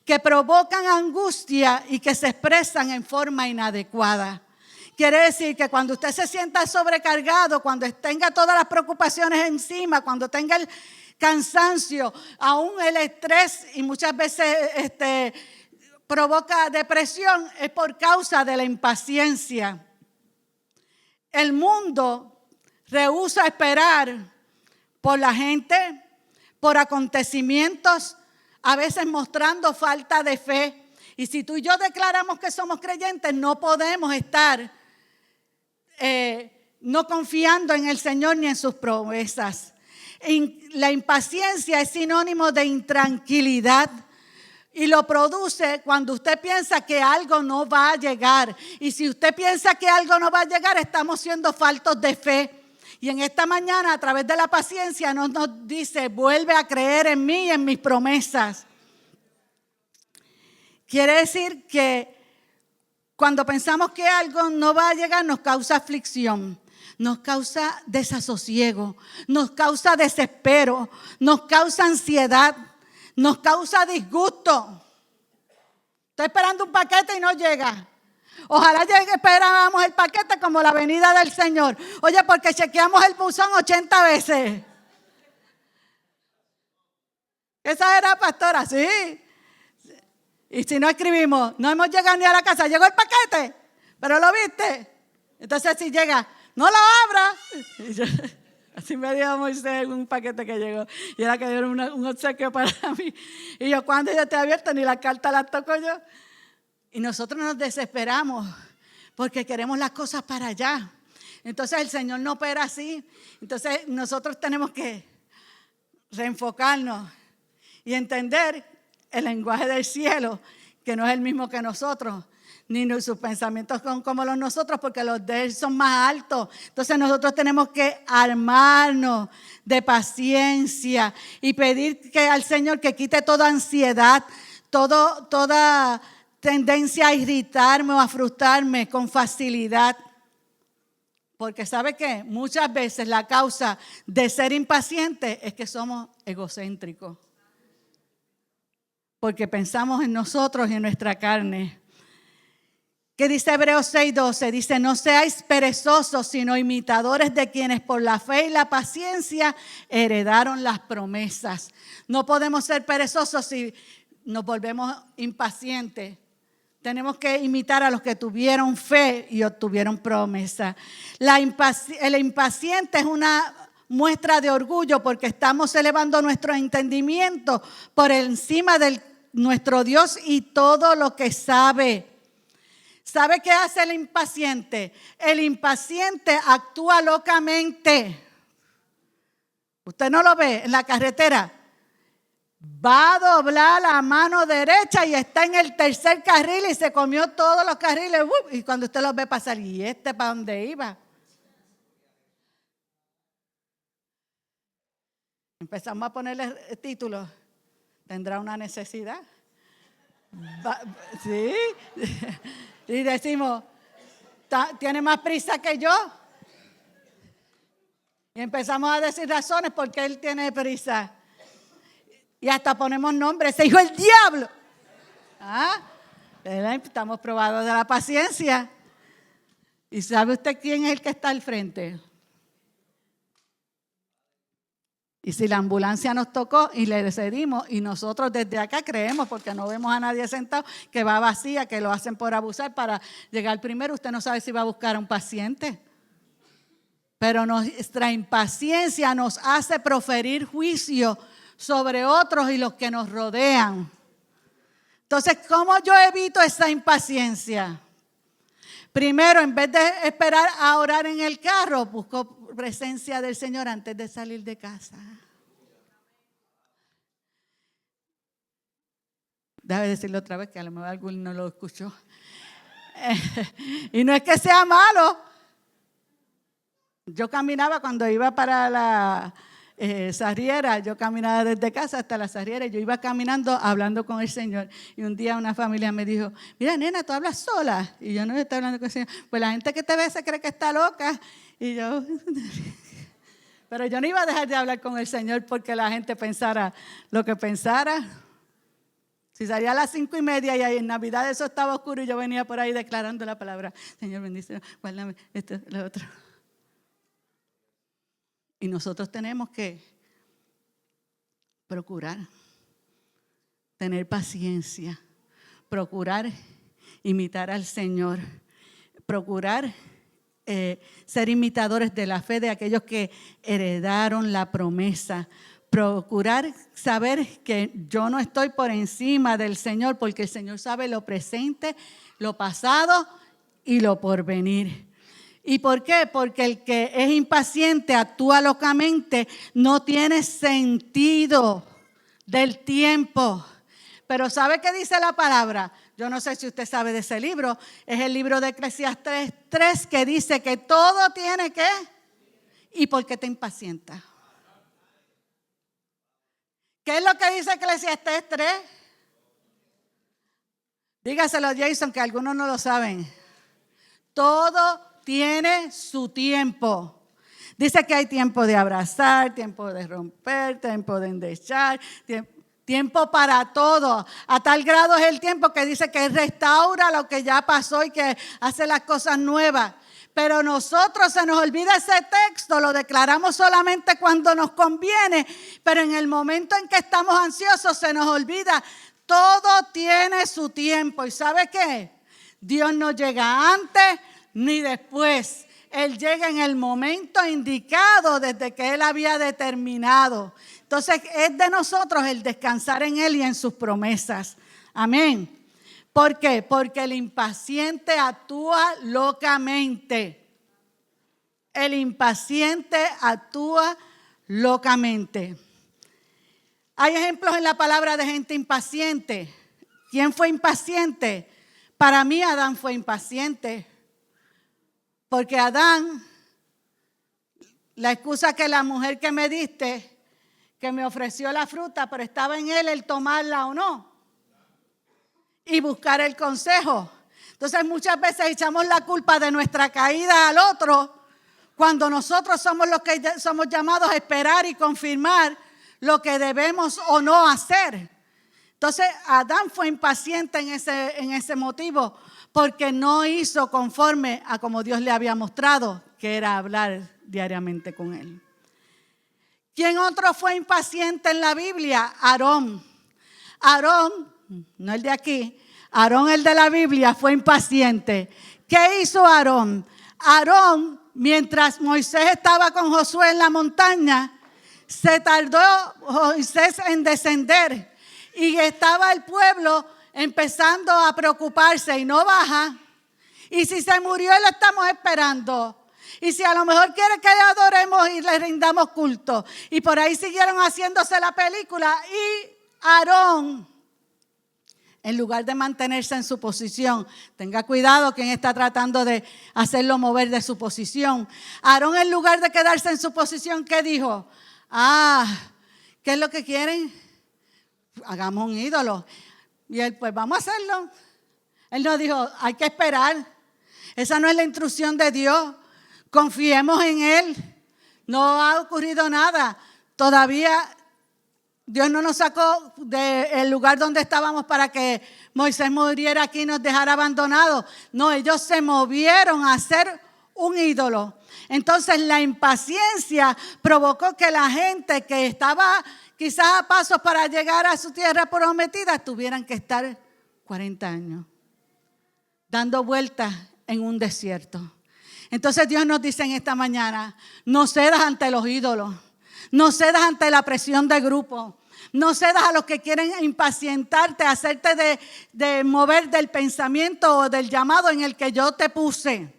que provocan angustia y que se expresan en forma inadecuada. Quiere decir que cuando usted se sienta sobrecargado, cuando tenga todas las preocupaciones encima, cuando tenga el cansancio, aún el estrés y muchas veces provoca depresión, es por causa de la impaciencia. El mundo rehúsa esperar por la gente, por acontecimientos, a veces mostrando falta de fe. Y si tú y yo declaramos que somos creyentes, no podemos estar no confiando en el Señor ni en sus promesas. La impaciencia es sinónimo de intranquilidad y lo produce cuando usted piensa que algo no va a llegar. Y si usted piensa que algo no va a llegar, estamos siendo faltos de fe. Y en esta mañana, a través de la paciencia, nos dice: vuelve a creer en mí y en mis promesas. Quiere decir que cuando pensamos que algo no va a llegar, nos causa aflicción, nos causa desasosiego, nos causa desespero, nos causa ansiedad, nos causa disgusto. Estoy esperando un paquete y no llega. Ojalá esperábamos el paquete como la venida del Señor. Oye, porque chequeamos el buzón 80 veces. Esa era, pastora, sí. Y si no escribimos, no hemos llegado ni a la casa, llegó el paquete, pero lo viste. Entonces si llega, no lo abra. Así me dijo Moisés un paquete que llegó. Y era que dieron un obsequio para mí. Y yo, cuando yo te abierto, ni la carta la toco yo. Y nosotros nos desesperamos porque queremos las cosas para allá. Entonces el Señor no opera así. Entonces nosotros tenemos que reenfocarnos y entender el lenguaje del cielo, que no es el mismo que nosotros, ni sus pensamientos son como los nosotros, porque los de Él son más altos. Entonces nosotros tenemos que armarnos de paciencia y pedir al Señor que quite toda ansiedad, toda tendencia a irritarme o a frustrarme con facilidad. Porque ¿sabe qué? Muchas veces la causa de ser impaciente es que somos egocéntricos. Porque pensamos en nosotros y en nuestra carne. ¿Qué dice Hebreos 6:12? Dice: no seáis perezosos, sino imitadores de quienes por la fe y la paciencia heredaron las promesas. No podemos ser perezosos si nos volvemos impacientes. Tenemos que imitar a los que tuvieron fe y obtuvieron promesa. El impaciente es una muestra de orgullo porque estamos elevando nuestro entendimiento por encima de nuestro Dios y todo lo que sabe. ¿Sabe qué hace el impaciente? El impaciente actúa locamente. Usted no lo ve en la carretera. Va a doblar la mano derecha y está en el tercer carril y se comió todos los carriles. Y cuando usted los ve pasar, ¿y este para dónde iba? Empezamos a ponerle títulos. ¿Tendrá una necesidad? Sí. Y decimos, ¿tiene más prisa que yo? Y empezamos a decir razones por qué él tiene prisa. Y hasta ponemos nombres. Se dijo el diablo. Estamos probados de la paciencia. ¿Y sabe usted quién es el que está al frente? Y si la ambulancia nos tocó y le decidimos, y nosotros desde acá creemos, porque no vemos a nadie sentado, que va vacía, que lo hacen por abusar para llegar primero, usted no sabe si va a buscar a un paciente. Pero nuestra impaciencia nos hace proferir juicio sobre otros y los que nos rodean. Entonces, ¿cómo yo evito esa impaciencia? Primero, en vez de esperar a orar en el carro, busco presencia del Señor antes de salir de casa. Déjame decirlo otra vez, que a lo mejor alguno no lo escuchó. Y no es que sea malo. Yo caminaba cuando iba para Sarriera. Yo caminaba desde casa hasta la Sarriera y yo iba caminando hablando con el Señor. Y un día una familia me dijo, mira, nena, ¿tú hablas sola? Y yo no estoy hablando con el Señor. Pues la gente que te ve se cree que está loca. Y yo... Pero yo no iba a dejar de hablar con el Señor porque la gente pensara lo que pensara. Si salía a las 5:30 y ahí en Navidad eso estaba oscuro y yo venía por ahí declarando la palabra, Señor, bendice, guárdame, esto, lo otro. Y nosotros tenemos que procurar tener paciencia, procurar imitar al Señor, procurar ser imitadores de la fe de aquellos que heredaron la promesa, procurar saber que yo no estoy por encima del Señor porque el Señor sabe lo presente, lo pasado y lo porvenir. ¿Y por qué? Porque el que es impaciente actúa locamente, no tiene sentido del tiempo. Pero ¿sabe qué dice la palabra? Yo no sé si usted sabe de ese libro. Es el libro de Eclesiastés 3 que dice que todo tiene que. ¿Y por qué te impacientas? ¿Qué es lo que dice Eclesiastés 3? Dígaselo, Jason, que algunos no lo saben. Todo tiene su tiempo. Dice que hay tiempo de abrazar, tiempo de romper, tiempo de endechar, tiempo para todo. A tal grado es el tiempo que dice que restaura lo que ya pasó y que hace las cosas nuevas. Pero nosotros se nos olvida ese texto, lo declaramos solamente cuando nos conviene, pero en el momento en que estamos ansiosos se nos olvida. Todo tiene su tiempo. ¿Y sabe qué? Dios no llega antes ni después. Él llega en el momento indicado desde que Él había determinado. Entonces es de nosotros el descansar en Él y en sus promesas. Amén. ¿Por qué? Porque el impaciente actúa locamente. El impaciente actúa locamente. Hay ejemplos en la palabra de gente impaciente. ¿Quién fue impaciente? Para mí Adán fue impaciente. Porque Adán, la excusa que la mujer que me diste, que me ofreció la fruta, pero estaba en él el tomarla o no. Y buscar el consejo. Entonces muchas veces echamos la culpa de nuestra caída al otro, cuando nosotros somos los que somos llamados a esperar y confirmar lo que debemos o no hacer. Entonces Adán fue impaciente en ese motivo, porque no hizo conforme a como Dios le había mostrado, que era hablar diariamente con él. ¿Quién otro fue impaciente en la Biblia? Aarón. Aarón, no el de aquí, Aarón el de la Biblia fue impaciente. ¿Qué hizo Aarón? Aarón, mientras Moisés estaba con Josué en la montaña, se tardó Moisés en descender y estaba el pueblo empezando a preocuparse y no baja. Y si se murió, lo estamos esperando. Y si a lo mejor quiere que le adoremos y le rindamos culto. Y por ahí siguieron haciéndose la película. Y Aarón, en lugar de mantenerse en su posición, tenga cuidado quien está tratando de hacerlo mover de su posición. Aarón, en lugar de quedarse en su posición, ¿qué dijo? ¿Qué es lo que quieren? Hagamos un ídolo. Y él, pues vamos a hacerlo. Él nos dijo, hay que esperar. Esa no es la instrucción de Dios. Confiemos en Él. No ha ocurrido nada. Todavía Dios no nos sacó del lugar donde estábamos para que Moisés muriera aquí y nos dejara abandonados. No, ellos se movieron a hacer un ídolo. Entonces la impaciencia provocó que la gente que estaba quizás a pasos para llegar a su tierra prometida tuvieran que estar 40 años dando vueltas en un desierto. Entonces Dios nos dice en esta mañana, no cedas ante los ídolos, no cedas ante la presión de grupo, no cedas a los que quieren impacientarte, hacerte de mover del pensamiento o del llamado en el que yo te puse.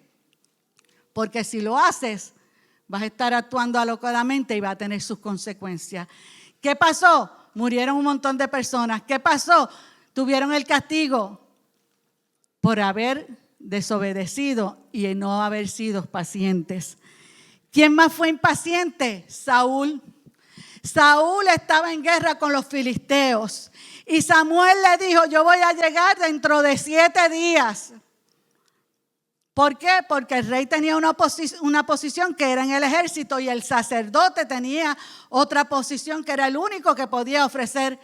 Porque si lo haces, vas a estar actuando alocadamente y va a tener sus consecuencias. ¿Qué pasó? Murieron un montón de personas. ¿Qué pasó? Tuvieron el castigo por haber desobedecido y no haber sido pacientes. ¿Quién más fue impaciente? Saúl. Saúl estaba en guerra con los filisteos y Samuel le dijo, yo voy a llegar dentro de 7 días. ¿Por qué? Porque el rey tenía una posición que era en el ejército y el sacerdote tenía otra posición que era el único que podía ofrecer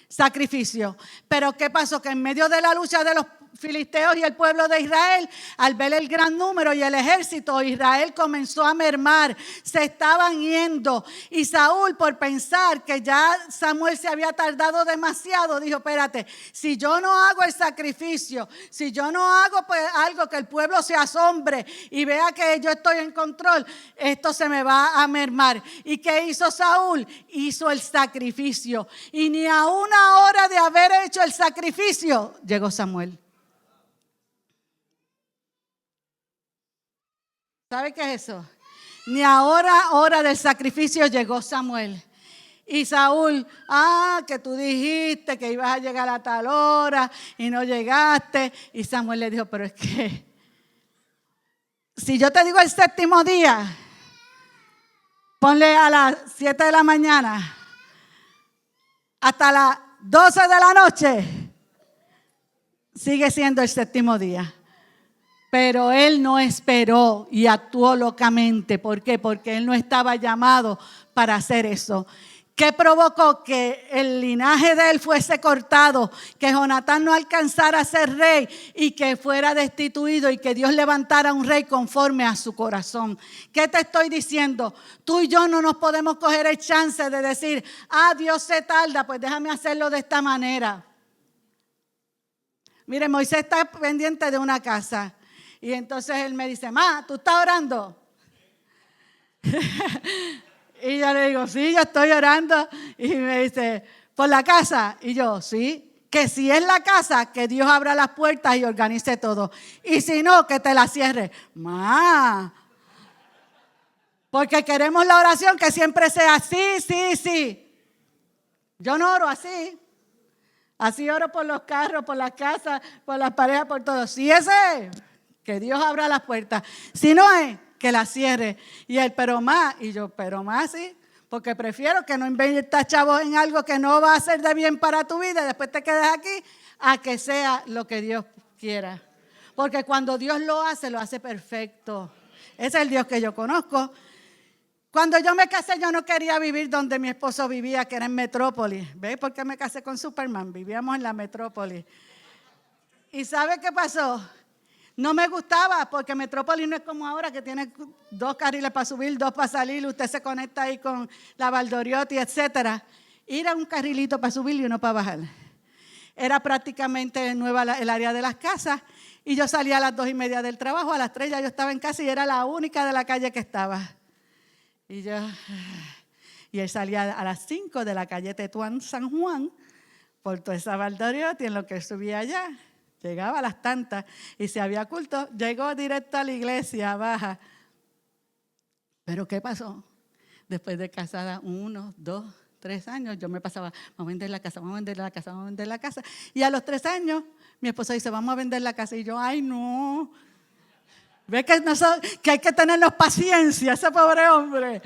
sacrificio. Pero ¿qué pasó? Que en medio de la lucha de los filisteos y el pueblo de Israel, al ver el gran número y el ejército, Israel comenzó a mermar, se estaban yendo. Y Saúl, por pensar que ya Samuel se había tardado demasiado, dijo, espérate, si yo no hago el sacrificio, si yo no hago pues algo que el pueblo se asombre y vea que yo estoy en control, esto se me va a mermar. ¿Y qué hizo Saúl? Hizo el sacrificio. Y ni a una hora de haber hecho el sacrificio, llegó Samuel. ¿Sabe qué es eso? Ni ahora, hora del sacrificio, llegó Samuel. Y Saúl, que tú dijiste que ibas a llegar a tal hora y no llegaste. Y Samuel le dijo, pero es que si yo te digo el 7º día, ponle a las 7 de la mañana hasta las 12 de la noche, sigue siendo el 7º día. Pero él no esperó y actuó locamente. ¿Por qué? Porque él no estaba llamado para hacer eso. ¿Qué provocó? Que el linaje de él fuese cortado, que Jonatán no alcanzara a ser rey y que fuera destituido y que Dios levantara un rey conforme a su corazón. ¿Qué te estoy diciendo? Tú y yo no nos podemos coger el chance de decir, Dios se tarda, pues déjame hacerlo de esta manera. Mire, Moisés está pendiente de una casa. Y entonces él me dice, ¿tú estás orando? Y yo le digo, sí, yo estoy orando. Y me dice, ¿por la casa? Y yo, sí, que si es la casa, que Dios abra las puertas y organice todo. Y si no, que te la cierre. Porque queremos la oración que siempre sea sí, sí, sí. Yo no oro así. Así oro por los carros, por las casas, por las parejas, por todo. Si ese es, que Dios abra las puertas. Si no es, que la cierre. Y él, pero más. Y yo, pero más sí. Porque prefiero que no inviertas chavos en algo que no va a ser de bien para tu vida y después te quedes aquí, a que sea lo que Dios quiera. Porque cuando Dios lo hace perfecto. Ese es el Dios que yo conozco. Cuando yo me casé, yo no quería vivir donde mi esposo vivía, que era en Metrópolis. ¿Ves por qué me casé con Superman? Vivíamos en la Metrópolis. ¿Y sabe qué pasó? No me gustaba porque Metrópolis no es como ahora que tiene 2 carriles para subir, 2 para salir. Usted se conecta ahí con la Valdoriotti, etcétera. Ir a un carrilito para subir y uno para bajar. Era prácticamente nueva el área de las casas. Y yo salía a las 2:30 del trabajo. A las 3 ya yo estaba en casa y era la única de la calle que estaba. Y él salía a las 5 de la calle Tetuán San Juan por toda esa Valdoriotti en lo que subía allá. Llegaba a las tantas y si había culto, llegó directo a la iglesia baja. Pero ¿qué pasó? Después de casada 1, 2, 3 años, yo me pasaba, vamos a vender la casa, vamos a vender la casa, vamos a vender la casa. Y a los 3 años, mi esposo dice, vamos a vender la casa. Y yo, ay no. ¿Ves que hay que tenernos paciencia, ese pobre hombre?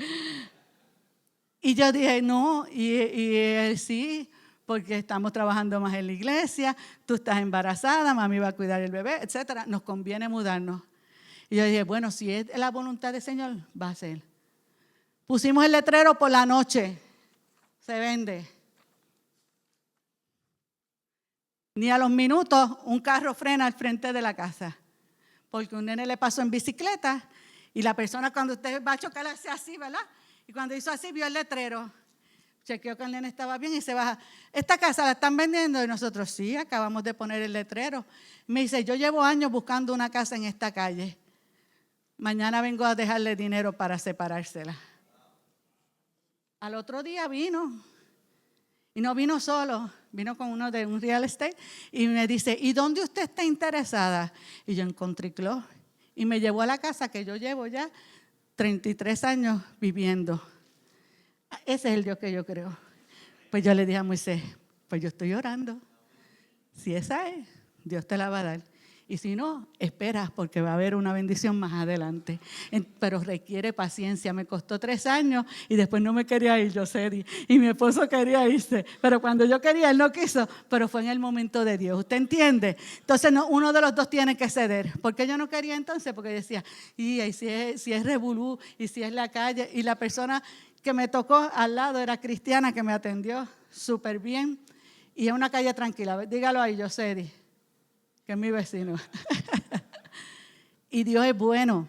Y yo dije, no, y él sí, porque estamos trabajando más en la iglesia, tú estás embarazada, mami va a cuidar el bebé, etcétera. Nos conviene mudarnos. Y yo dije, bueno, si es la voluntad del Señor, va a ser. Pusimos el letrero por la noche, se vende. Ni a los minutos un carro frena al frente de la casa. Porque un nene le pasó en bicicleta y la persona cuando usted va a chocar hace así, ¿verdad? Y cuando hizo así vio el letrero. Chequeó que el nene estaba bien y se baja. ¿Esta casa la están vendiendo? Y nosotros, sí, acabamos de poner el letrero. Me dice, yo llevo años buscando una casa en esta calle. Mañana vengo a dejarle dinero para separársela. Al otro día vino. Y no vino solo, vino con uno de un real estate y me dice, ¿y dónde usted está interesada? Y yo en Country Club. Y me llevó a la casa que yo llevo ya 33 años viviendo. Ese es el Dios que yo creo. Pues yo le dije a Moisés, pues yo estoy orando. Si esa es, Dios te la va a dar. Y si no, esperas porque va a haber una bendición más adelante. Pero requiere paciencia. Me costó 3 años y después no me quería ir, Yoseri. Y mi esposo quería irse. Pero cuando yo quería, él no quiso. Pero fue en el momento de Dios. ¿Usted entiende? Entonces uno de los dos tiene que ceder. ¿Por qué yo no quería entonces? Porque decía, y si es revolú, y si es la calle. Y la persona que me tocó al lado era cristiana, que me atendió súper bien. Y es una calle tranquila. Dígalo ahí, Yoseri, que es mi vecino. Y Dios es bueno,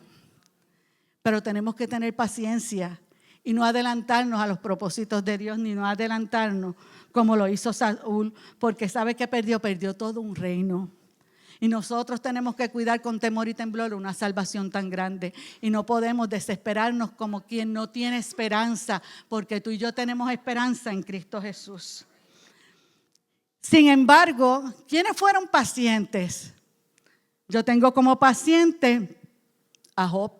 pero tenemos que tener paciencia y no adelantarnos a los propósitos de Dios, ni no adelantarnos como lo hizo Saúl, porque sabe que perdió todo un reino. Y nosotros tenemos que cuidar con temor y temblor una salvación tan grande. Y no podemos desesperarnos como quien no tiene esperanza, porque tú y yo tenemos esperanza en Cristo Jesús. Sin embargo, ¿quiénes fueron pacientes? Yo tengo como paciente a Job,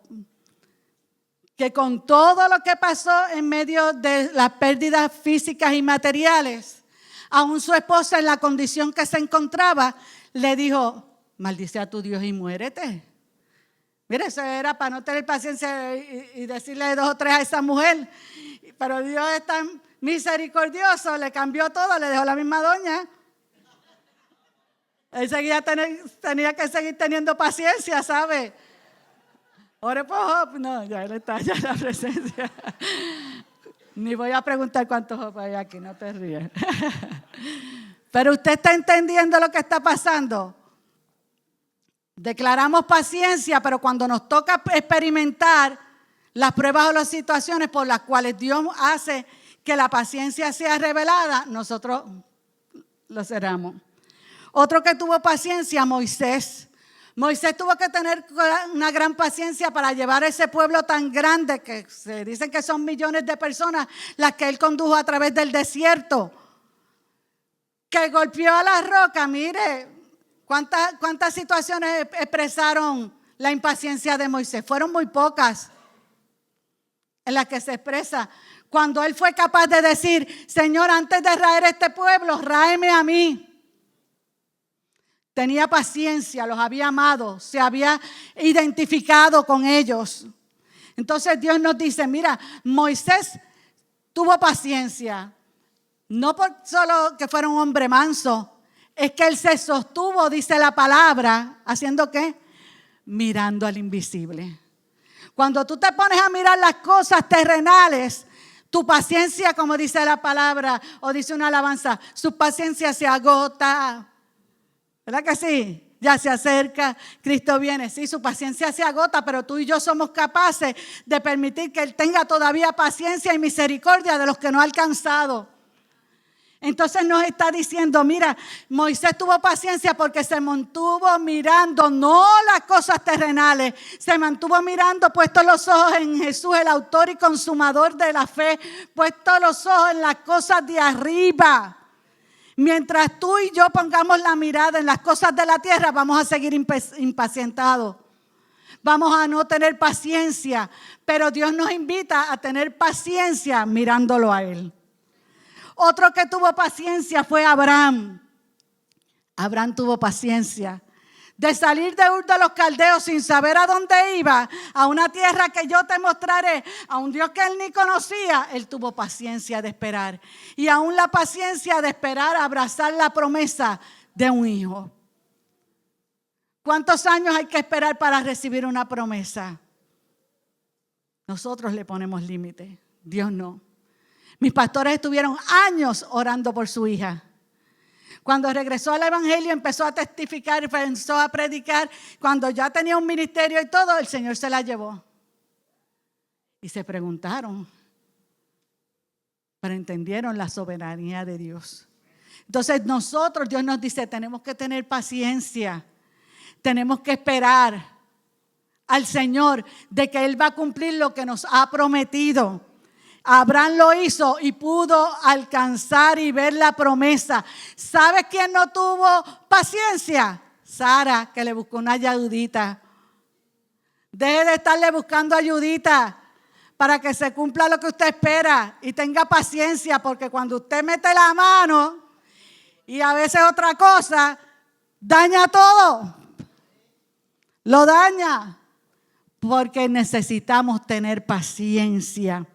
que con todo lo que pasó en medio de las pérdidas físicas y materiales, aún su esposa en la condición que se encontraba, le dijo, maldice a tu Dios y muérete. Mire, eso era para no tener paciencia y decirle 2 o 3 a esa mujer. Pero Dios es tan misericordioso, le cambió todo, le dejó la misma doña. Él tenía que seguir teniendo paciencia, ¿sabe? Ore por Job. No, ya él está ya en la presencia. Ni voy a preguntar cuántos Job hay aquí, no te ríes. Pero usted está entendiendo lo que está pasando. Declaramos paciencia, pero cuando nos toca experimentar las pruebas o las situaciones por las cuales Dios hace que la paciencia sea revelada, nosotros lo cerramos. Otro que tuvo paciencia, Moisés. Moisés tuvo que tener una gran paciencia para llevar a ese pueblo tan grande, que se dicen que son millones de personas, las que él condujo a través del desierto, que golpeó a la roca. Mire, ¿cuántas situaciones expresaron la impaciencia de Moisés? Fueron muy pocas en las que se expresa. Cuando él fue capaz de decir, Señor, antes de raer este pueblo, ráeme a mí. Tenía paciencia, los había amado, se había identificado con ellos. Entonces Dios nos dice, mira, Moisés tuvo paciencia. No por solo que fuera un hombre manso, es que él se sostuvo, dice la palabra, ¿haciendo qué? Mirando al invisible. Cuando tú te pones a mirar las cosas terrenales, tu paciencia, como dice la palabra, o dice una alabanza, su paciencia se agota. ¿Verdad que sí? Ya se acerca, Cristo viene. Sí, su paciencia se agota, pero tú y yo somos capaces de permitir que Él tenga todavía paciencia y misericordia de los que no ha alcanzado. Entonces nos está diciendo, mira, Moisés tuvo paciencia porque se mantuvo mirando, no las cosas terrenales, se mantuvo mirando, puesto los ojos en Jesús, el autor y consumador de la fe, puesto los ojos en las cosas de arriba. Mientras tú y yo pongamos la mirada en las cosas de la tierra, vamos a seguir impacientados. Vamos a no tener paciencia, pero Dios nos invita a tener paciencia mirándolo a Él. Otro que tuvo paciencia fue Abraham. Abraham tuvo paciencia de salir de Ur de los Caldeos sin saber a dónde iba, a una tierra que yo te mostraré, a un Dios que él ni conocía. Él tuvo paciencia de esperar, y aún la paciencia de esperar a abrazar la promesa de un hijo. ¿Cuántos años hay que esperar para recibir una promesa? Nosotros le ponemos límite, Dios no. Mis pastores estuvieron años orando por su hija. Cuando regresó al evangelio, empezó a testificar, empezó a predicar. Cuando ya tenía un ministerio y todo, el Señor se la llevó. Y se preguntaron, pero entendieron la soberanía de Dios. Entonces nosotros, Dios nos dice, tenemos que tener paciencia. Tenemos que esperar al Señor de que Él va a cumplir lo que nos ha prometido. Abraham lo hizo y pudo alcanzar y ver la promesa. ¿Sabes quién no tuvo paciencia? Sara, que le buscó una ayudita. Deje de estarle buscando ayudita para que se cumpla lo que usted espera, y tenga paciencia, porque cuando usted mete la mano y a veces otra cosa, daña todo. Lo daña. Porque necesitamos tener paciencia.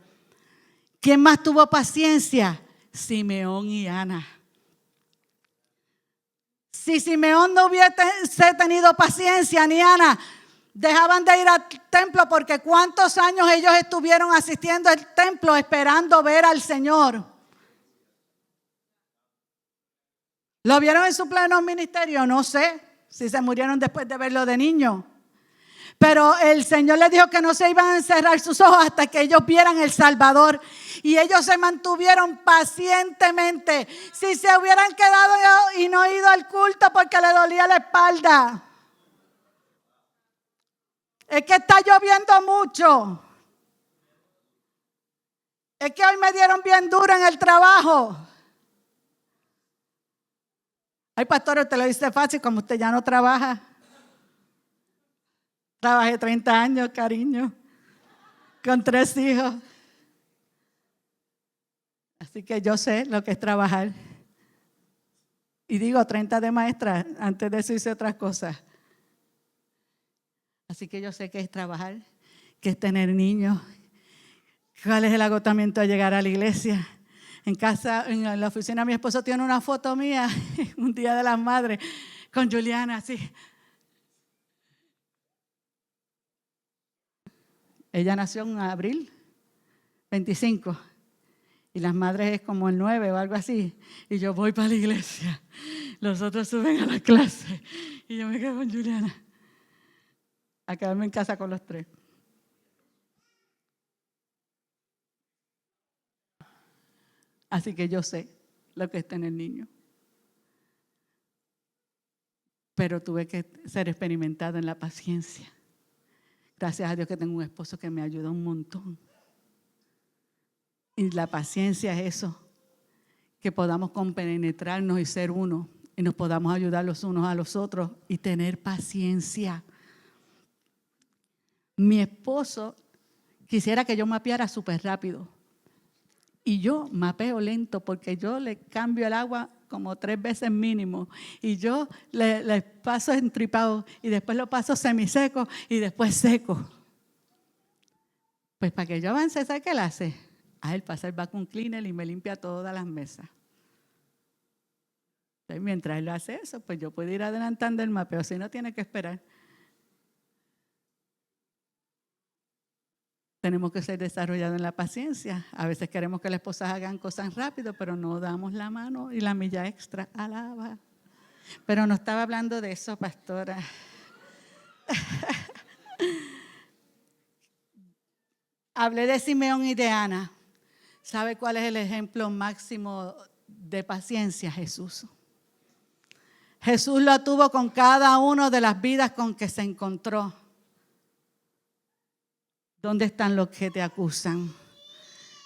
¿Quién más tuvo paciencia? Simeón y Ana. Si Simeón no hubiese tenido paciencia, ni Ana, dejaban de ir al templo, porque ¿cuántos años ellos estuvieron asistiendo al templo esperando ver al Señor? ¿Lo vieron en su pleno ministerio? No sé si se murieron después de verlo de niño. Pero el Señor les dijo que no se iban a encerrar sus ojos hasta que ellos vieran el Salvador. Y ellos se mantuvieron pacientemente. Si se hubieran quedado y no ido al culto porque le dolía la espalda. Es que está lloviendo mucho. Es que hoy me dieron bien duro en el trabajo. Ay, pastor, usted lo dice fácil, como usted ya no trabaja. Trabajé 30 años, cariño, con 3 hijos. Así que yo sé lo que es trabajar. Y digo 30 de maestra, antes de eso hice otras cosas. Así que yo sé que es trabajar, que es tener niños. ¿Cuál es el agotamiento de llegar a la iglesia? En casa, en la oficina, mi esposo tiene una foto mía, un día de las madres, con Juliana, así. Ella nació en abril 25 y las madres es como el 9 o algo así. Y yo voy para la iglesia. Los otros suben a la clase y yo me quedo con Juliana a quedarme en casa con los 3. Así que yo sé lo que es tener niños. Pero tuve que ser experimentada en la paciencia. Gracias a Dios que tengo un esposo que me ayuda un montón. Y la paciencia es eso, que podamos compenetrarnos y ser uno, y nos podamos ayudar los unos a los otros y tener paciencia. Mi esposo quisiera que yo mapeara súper rápido. Y yo mapeo lento porque yo le cambio el agua como 3 veces mínimo. Y yo le paso entripado y después lo paso semiseco y después seco. Pues para que yo avance, ¿sabe qué él hace? A él pasa el vacuum cleaner y me limpia todas las mesas. Entonces, mientras él hace eso, pues yo puedo ir adelantando el mapeo, si no tiene que esperar. Tenemos que ser desarrollados en la paciencia. A veces queremos que las esposas hagan cosas rápido, pero no damos la mano y la milla extra. Alaba. Pero no estaba hablando de eso, pastora. Hablé de Simeón y de Ana. ¿Sabe cuál es el ejemplo máximo de paciencia? Jesús. Jesús lo tuvo con cada una de las vidas con que se encontró. ¿Dónde están los que te acusan?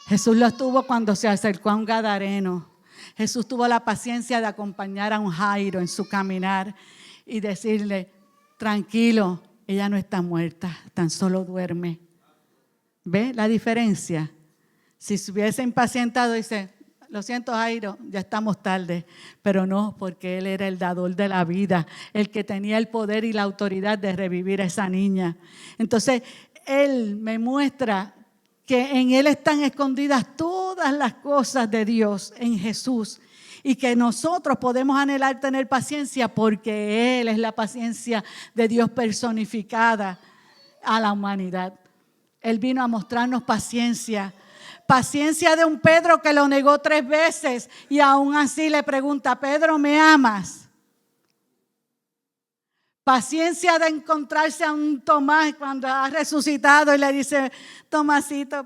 Jesús los tuvo cuando se acercó a un gadareno. Jesús tuvo la paciencia de acompañar a un Jairo en su caminar y decirle, tranquilo, ella no está muerta, tan solo duerme. ¿Ve la diferencia? Si se hubiese impacientado, dice, lo siento Jairo, ya estamos tarde. Pero no, porque él era el dador de la vida, el que tenía el poder y la autoridad de revivir a esa niña. Entonces, él me muestra que en él están escondidas todas las cosas de Dios en Jesús y que nosotros podemos anhelar tener paciencia porque Él es la paciencia de Dios personificada a la humanidad. Él vino a mostrarnos paciencia. Paciencia de un Pedro que lo negó 3 veces y aún así le pregunta, Pedro, ¿me amas? Paciencia de encontrarse a un Tomás cuando ha resucitado y le dice, Tomasito,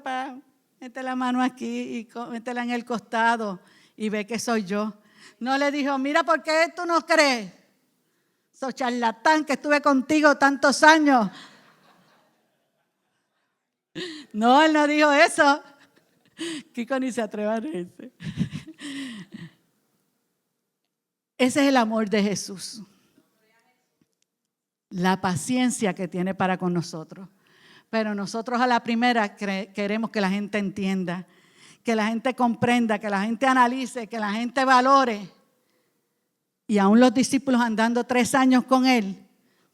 mete la mano aquí y métela en el costado y ve que soy yo. No le dijo, mira, ¿por qué tú no crees? Soy charlatán que estuve contigo tantos años. No, él no dijo eso. Kiko ni se atreve a reírse. Ese es el amor de Jesús. La paciencia que tiene para con nosotros. Pero nosotros a la primera queremos que la gente entienda, que la gente comprenda, que la gente analice, que la gente valore. Y aún los discípulos andando 3 años con Él,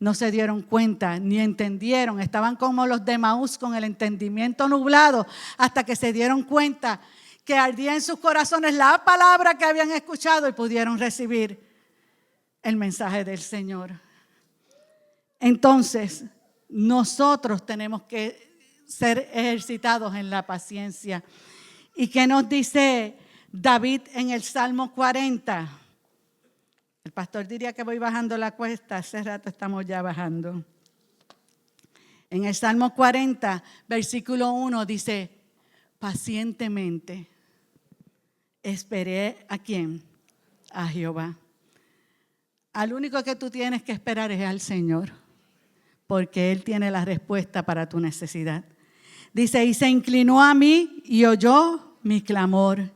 no se dieron cuenta ni entendieron. Estaban como los de Maús con el entendimiento nublado hasta que se dieron cuenta que ardía en sus corazones la palabra que habían escuchado y pudieron recibir el mensaje del Señor. Entonces, nosotros tenemos que ser ejercitados en la paciencia. ¿Y qué nos dice David en el Salmo 40? El pastor diría que voy bajando la cuesta, hace rato estamos ya bajando. En el Salmo 40, versículo 1 dice, pacientemente esperé ¿a quién? A Jehová. Al único que tú tienes que esperar es al Señor, porque Él tiene la respuesta para tu necesidad. Dice, y se inclinó a mí y oyó mi clamor.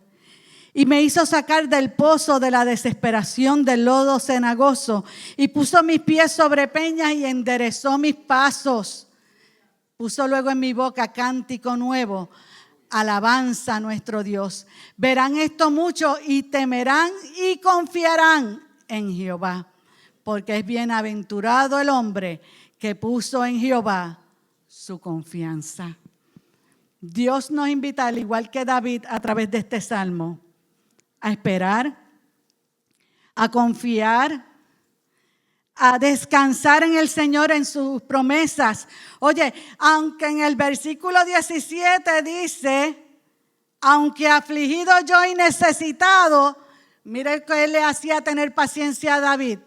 Y me hizo sacar del pozo de la desesperación del lodo cenagoso. Y puso mis pies sobre peñas y enderezó mis pasos. Puso luego en mi boca cántico nuevo, alabanza a nuestro Dios. Verán esto mucho y temerán y confiarán en Jehová. Porque es bienaventurado el hombre que puso en Jehová su confianza. Dios nos invita, al igual que David, a través de este salmo, a esperar, a confiar, a descansar en el Señor, en sus promesas. Oye, aunque en el versículo 17 dice, aunque afligido yo y necesitado, mire que Él le hacía tener paciencia a David.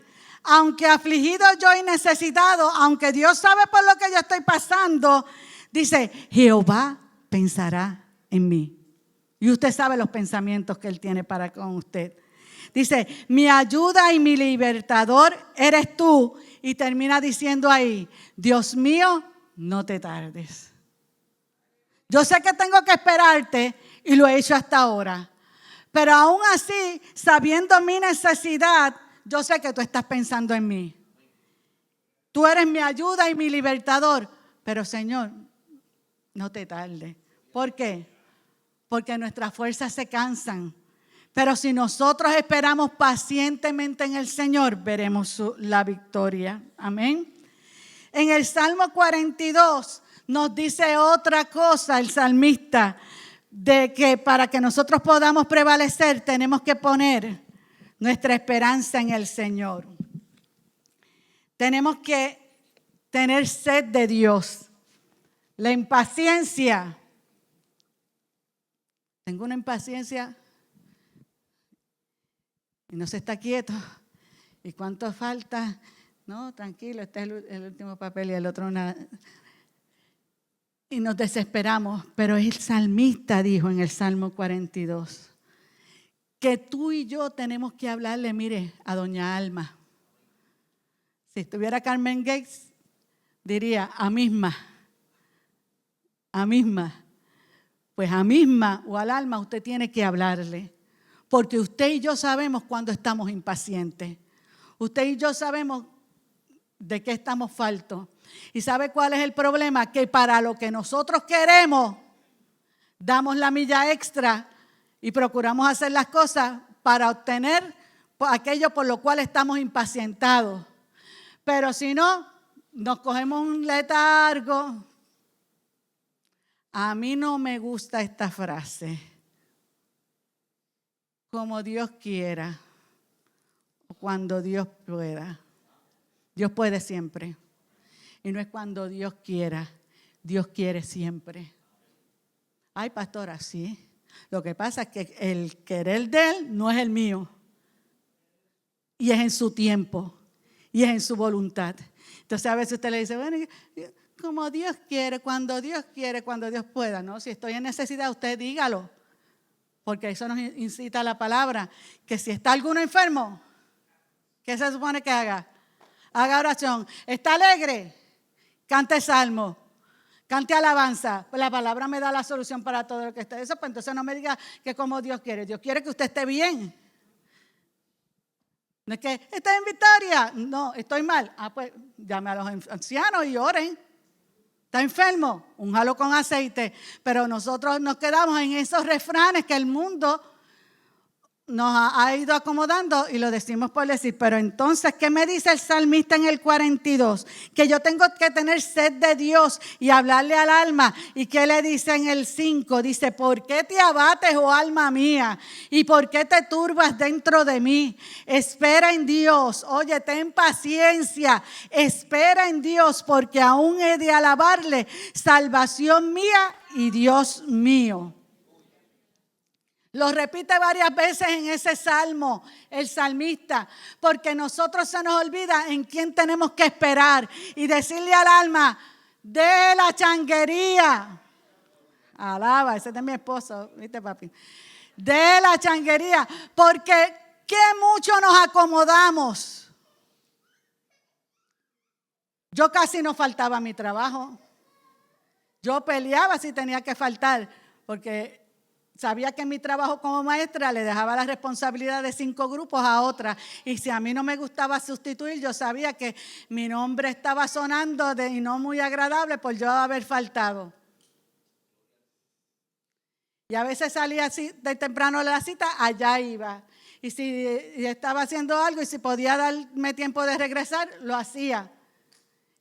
Aunque afligido yo y necesitado, aunque Dios sabe por lo que yo estoy pasando, dice, Jehová pensará en mí. Y usted sabe los pensamientos que Él tiene para con usted. Dice, mi ayuda y mi libertador eres tú. Y termina diciendo ahí, Dios mío, no te tardes. Yo sé que tengo que esperarte y lo he hecho hasta ahora. Pero aún así, sabiendo mi necesidad, yo sé que tú estás pensando en mí. Tú eres mi ayuda y mi libertador. Pero Señor, no te tardes. ¿Por qué? Porque nuestras fuerzas se cansan. Pero si nosotros esperamos pacientemente en el Señor, veremos la victoria. Amén. En el Salmo 42 nos dice otra cosa el salmista, de que para que nosotros podamos prevalecer tenemos que poner nuestra esperanza en el Señor. Tenemos que tener sed de Dios. La impaciencia. Tengo una impaciencia y no se está quieto. ¿Y cuánto falta? No, tranquilo, este es el último papel y el otro nada. Y nos desesperamos. Pero el salmista dijo en el Salmo 42 que tú y yo tenemos que hablarle, mire, a doña Alma. Si estuviera Carmen Gates, diría, a misma. Pues a misma o al alma usted tiene que hablarle. Porque usted y yo sabemos cuando estamos impacientes. Usted y yo sabemos de qué estamos faltos. ¿Y sabe cuál es el problema? Que para lo que nosotros queremos, damos la milla extra y procuramos hacer las cosas para obtener aquello por lo cual estamos impacientados. Pero si no, nos cogemos un letargo. A mí no me gusta esta frase. Como Dios quiera, o cuando Dios pueda. Dios puede siempre. Y no es cuando Dios quiera, Dios quiere siempre. Ay, pastora, sí. Lo que pasa es que el querer de Él no es el mío. Y es en su tiempo. Y es en su voluntad. Entonces a veces usted le dice, bueno, como Dios quiere, cuando Dios pueda. No, si estoy en necesidad, usted dígalo. Porque eso nos incita a la palabra. Que si está alguno enfermo, ¿qué se supone que haga? Haga oración. ¿Está alegre? Cante salmo. Cante alabanza. Pues la palabra me da la solución para todo lo que esté. Eso, pues entonces no me diga que como Dios quiere. Dios quiere que usted esté bien. No es que esté en victoria. No, estoy mal. Pues llame a los ancianos y oren. Está enfermo, únjalo con aceite. Pero nosotros nos quedamos en esos refranes que el mundo nos ha ido acomodando y lo decimos por decir. Pero entonces, ¿qué me dice el salmista en el 42? Que yo tengo que tener sed de Dios y hablarle al alma. ¿Y qué le dice en el 5? Dice, ¿por qué te abates, oh alma mía? ¿Y por qué te turbas dentro de mí? Espera en Dios. Oye, ten paciencia. Espera en Dios, porque aún he de alabarle, salvación mía y Dios mío. Lo repite varias veces en ese salmo, el salmista, porque nosotros se nos olvida en quién tenemos que esperar y decirle al alma, de la changuería. Alaba, ese es de mi esposo, ¿viste, papi? De la changuería, porque qué mucho nos acomodamos. Yo casi no faltaba a mi trabajo. Yo peleaba si tenía que faltar, porque sabía que en mi trabajo como maestra le dejaba la responsabilidad de 5 grupos a otra. Y si a mí no me gustaba sustituir, yo sabía que mi nombre estaba sonando y no muy agradable por yo haber faltado. Y a veces salía así de temprano de la cita, allá iba. Y si estaba haciendo algo y si podía darme tiempo de regresar, lo hacía.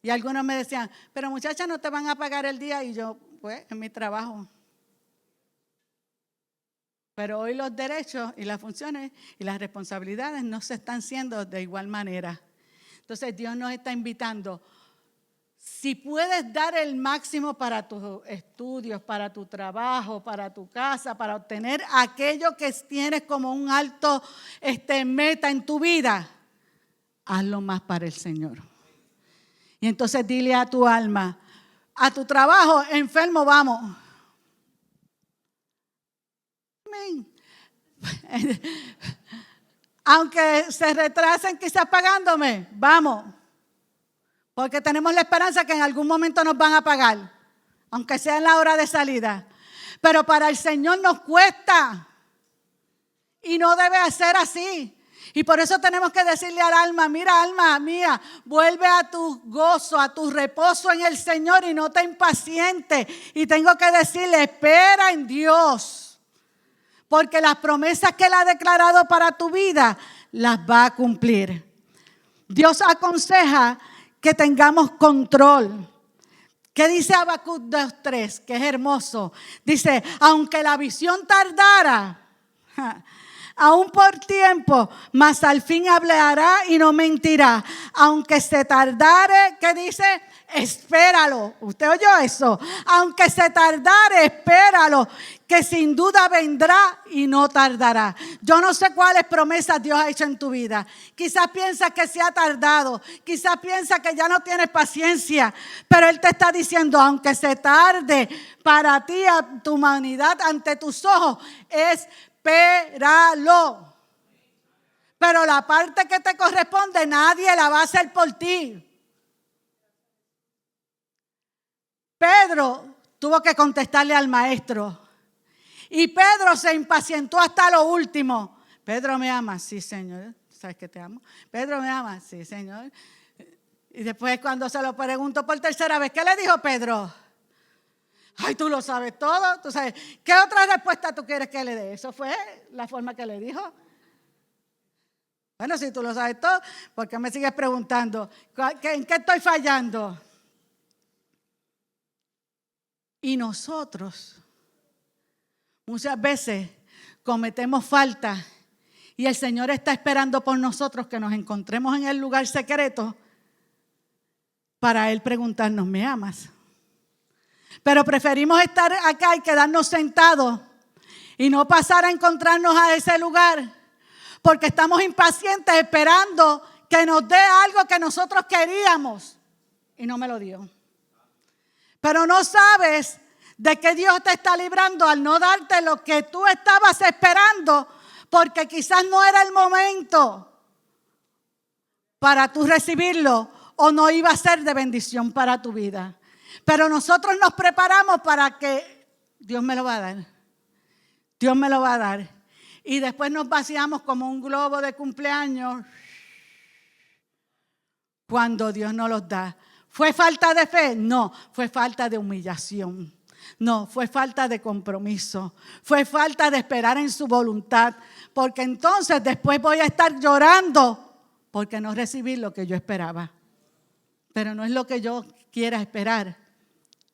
Y algunos me decían, pero muchacha, ¿no te van a pagar el día? Y yo, pues, en mi trabajo. Pero hoy los derechos y las funciones y las responsabilidades no se están haciendo de igual manera. Entonces Dios nos está invitando. Si puedes dar el máximo para tus estudios, para tu trabajo, para tu casa, para obtener aquello que tienes como un alto meta en tu vida, hazlo más para el Señor. Y entonces dile a tu alma, a tu trabajo, enfermo, vamos. Aunque se retrasen quizás pagándome, vamos, porque tenemos la esperanza que en algún momento nos van a pagar, aunque sea en la hora de salida. Pero para el Señor nos cuesta y no debe ser así. Y por eso tenemos que decirle al alma, mira, alma mía, vuelve a tu gozo, a tu reposo en el Señor y no te impacientes. Y tengo que decirle, espera en Dios. Porque las promesas que Él ha declarado para tu vida, las va a cumplir. Dios aconseja que tengamos control. ¿Qué dice Habacuc 2:3? Que es hermoso. Dice, aunque la visión tardara, aún por tiempo, mas al fin hablará y no mentirá. Aunque se tardare, ¿qué dice? Espéralo. ¿Usted oyó eso? Aunque se tardare, espéralo, que sin duda vendrá y no tardará. Yo no sé cuáles promesas Dios ha hecho en tu vida. Quizás piensas que se ha tardado. Quizás piensas que ya no tienes paciencia. Pero Él te está diciendo, aunque se tarde para ti, a tu humanidad, ante tus ojos, espéralo. Pero la parte que te corresponde, nadie la va a hacer por ti. Pedro tuvo que contestarle al maestro. Y Pedro se impacientó hasta lo último. Pedro, ¿me amas? Sí, Señor. ¿Sabes que te amo? Pedro, ¿me amas? Sí, Señor. Y después cuando se lo preguntó por tercera vez, ¿qué le dijo Pedro? Ay, tú lo sabes todo. ¿Tú sabes? ¿Qué otra respuesta tú quieres que le dé? Eso fue la forma que le dijo. Bueno, si tú lo sabes todo, ¿por qué me sigues preguntando? ¿En qué estoy fallando? Y nosotros muchas veces cometemos falta y el Señor está esperando por nosotros que nos encontremos en el lugar secreto para Él preguntarnos, ¿me amas? Pero preferimos estar acá y quedarnos sentados y no pasar a encontrarnos a ese lugar porque estamos impacientes esperando que nos dé algo que nosotros queríamos y no me lo dio. Pero no sabes de qué Dios te está librando al no darte lo que tú estabas esperando, porque quizás no era el momento para tú recibirlo o no iba a ser de bendición para tu vida. Pero nosotros nos preparamos para que Dios me lo va a dar. Dios me lo va a dar. Y después nos vaciamos como un globo de cumpleaños cuando Dios nos los da. ¿Fue falta de fe? No, fue falta de humillación. No, fue falta de compromiso, fue falta de esperar en su voluntad, porque entonces después voy a estar llorando porque no recibí lo que yo esperaba. Pero no es lo que yo quiera esperar,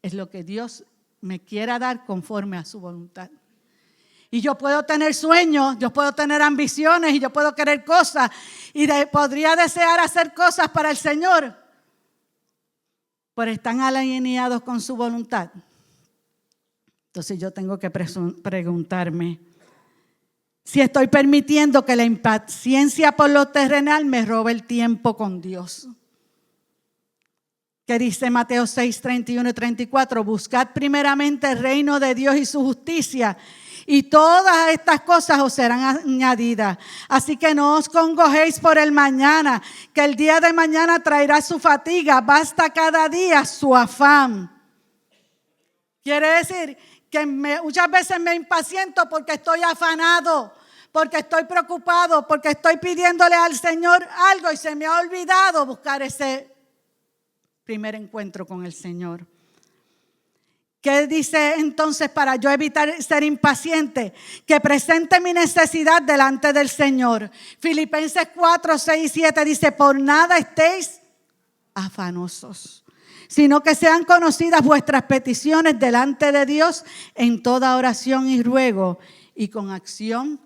es lo que Dios me quiera dar conforme a su voluntad. Y yo puedo tener sueños, yo puedo tener ambiciones y yo puedo querer cosas y podría desear hacer cosas para el Señor, pero están alineados con su voluntad. Entonces yo tengo que preguntarme si estoy permitiendo que la impaciencia por lo terrenal me robe el tiempo con Dios. Que dice Mateo 6, 31 y 34, buscad primeramente el reino de Dios y su justicia, y todas estas cosas os serán añadidas. Así que no os congojéis por el mañana, que el día de mañana traerá su fatiga, basta cada día su afán. Quiere decir que muchas veces me impaciento porque estoy afanado, porque estoy preocupado, porque estoy pidiéndole al Señor algo y se me ha olvidado buscar ese primer encuentro con el Señor. ¿Qué dice entonces para yo evitar ser impaciente? Que presente mi necesidad delante del Señor. Filipenses 4, 6 y 7 dice, por nada estéis afanosos, sino que sean conocidas vuestras peticiones delante de Dios en toda oración y ruego y con acción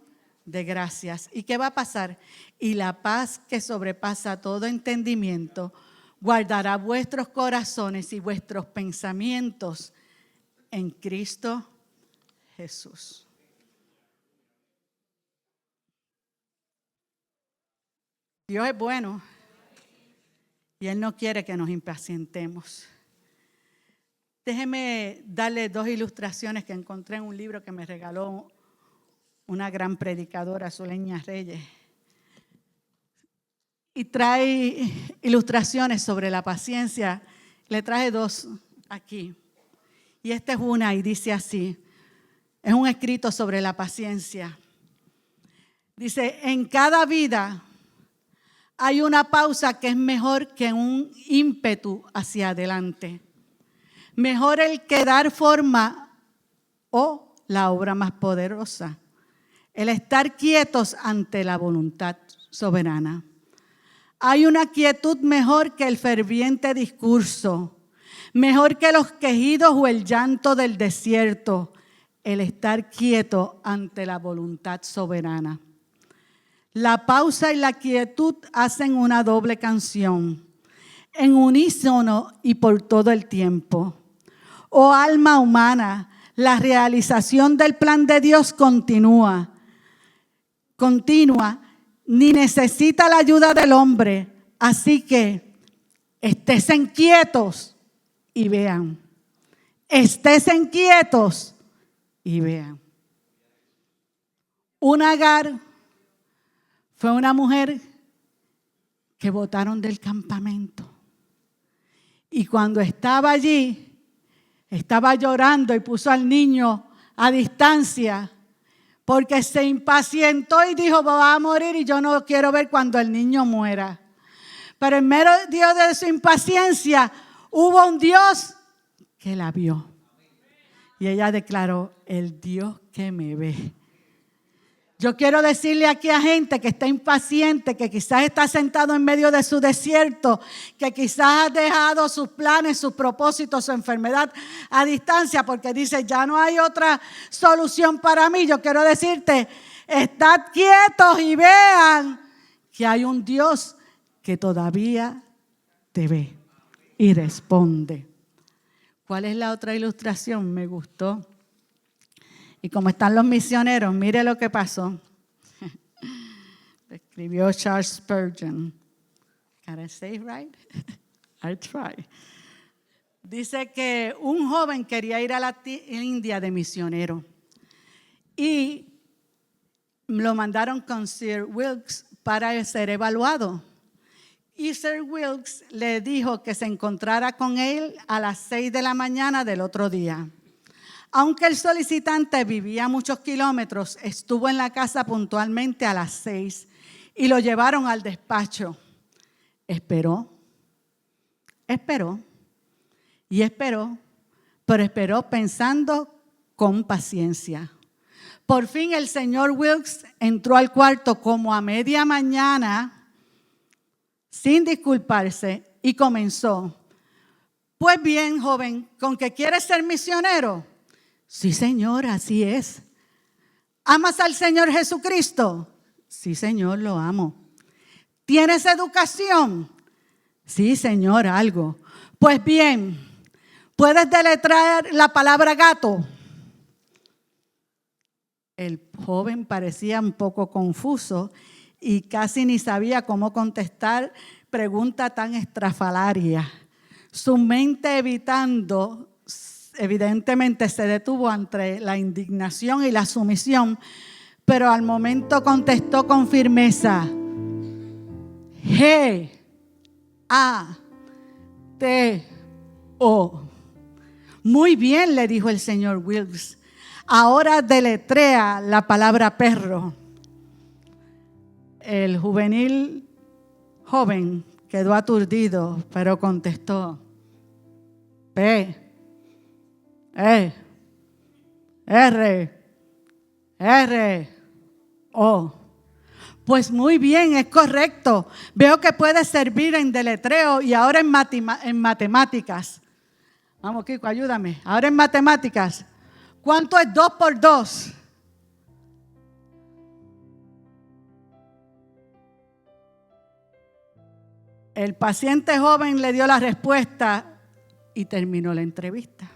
de gracias. ¿Y qué va a pasar? Y la paz que sobrepasa todo entendimiento guardará vuestros corazones y vuestros pensamientos en Cristo Jesús. Dios es bueno y Él no quiere que nos impacientemos. Déjeme darle 2 ilustraciones que encontré en un libro que me regaló una gran predicadora, Zuleña Reyes. Y trae ilustraciones sobre la paciencia. Le traje 2 aquí. Y esta es una y dice así. Es un escrito sobre la paciencia. Dice, en cada vida hay una pausa que es mejor que un ímpetu hacia adelante. Mejor el que dar forma o la obra más poderosa. El estar quietos ante la voluntad soberana. Hay una quietud mejor que el ferviente discurso, mejor que los quejidos o el llanto del desierto, el estar quieto ante la voluntad soberana. La pausa y la quietud hacen una doble canción, en unísono y por todo el tiempo. Oh alma humana, la realización del plan de Dios continua, ni necesita la ayuda del hombre. Así que estésen quietos y vean. Estésen quietos y vean. Una Agar fue una mujer que botaron del campamento. Y cuando estaba allí, estaba llorando y puso al niño a distancia porque se impacientó y dijo, va a morir y yo no quiero ver cuando el niño muera. Pero en medio de su impaciencia hubo un Dios que la vio. Y ella declaró, el Dios que me ve. Yo quiero decirle aquí a gente que está impaciente, que quizás está sentado en medio de su desierto, que quizás ha dejado sus planes, sus propósitos, su enfermedad a distancia porque dice, ya no hay otra solución para mí. Yo quiero decirte, estad quietos y vean que hay un Dios que todavía te ve y responde. ¿Cuál es la otra ilustración? Me gustó. Y como están los misioneros, mire lo que pasó. Escribió Charles Spurgeon. Can I say it right? I try. Dice que un joven quería ir a la India de misionero. Y lo mandaron con Sir Wilkes para ser evaluado. Y Sir Wilkes le dijo que se encontrara con él a las 6 de la mañana del otro día. Aunque el solicitante vivía muchos kilómetros, estuvo en la casa puntualmente a las 6 y lo llevaron al despacho. Esperó y esperó, pero esperó pensando con paciencia. Por fin el señor Wilkes entró al cuarto como a media mañana, sin disculparse, y comenzó. Pues bien, joven, ¿con qué quieres ser misionero? Sí, señor, así es. ¿Amas al Señor Jesucristo? Sí, Señor, lo amo. ¿Tienes educación? Sí, Señor, algo. Pues bien, ¿puedes deletrear la palabra gato? El joven parecía un poco confuso y casi ni sabía cómo contestar pregunta tan estrafalaria. Su mente evidentemente se detuvo ante la indignación y la sumisión, pero al momento contestó con firmeza: G-A-T-O. Muy bien, le dijo el señor Wilkes. Ahora deletrea la palabra perro. El juvenil joven quedó aturdido, pero contestó: P-E-R-R-O. Pues muy bien, es correcto. Veo que puedes servir en deletreo y ahora en matemáticas. Vamos, Kiko, ayúdame. Ahora en matemáticas. ¿Cuánto es 2 por 2? El paciente joven le dio la respuesta y terminó la entrevista.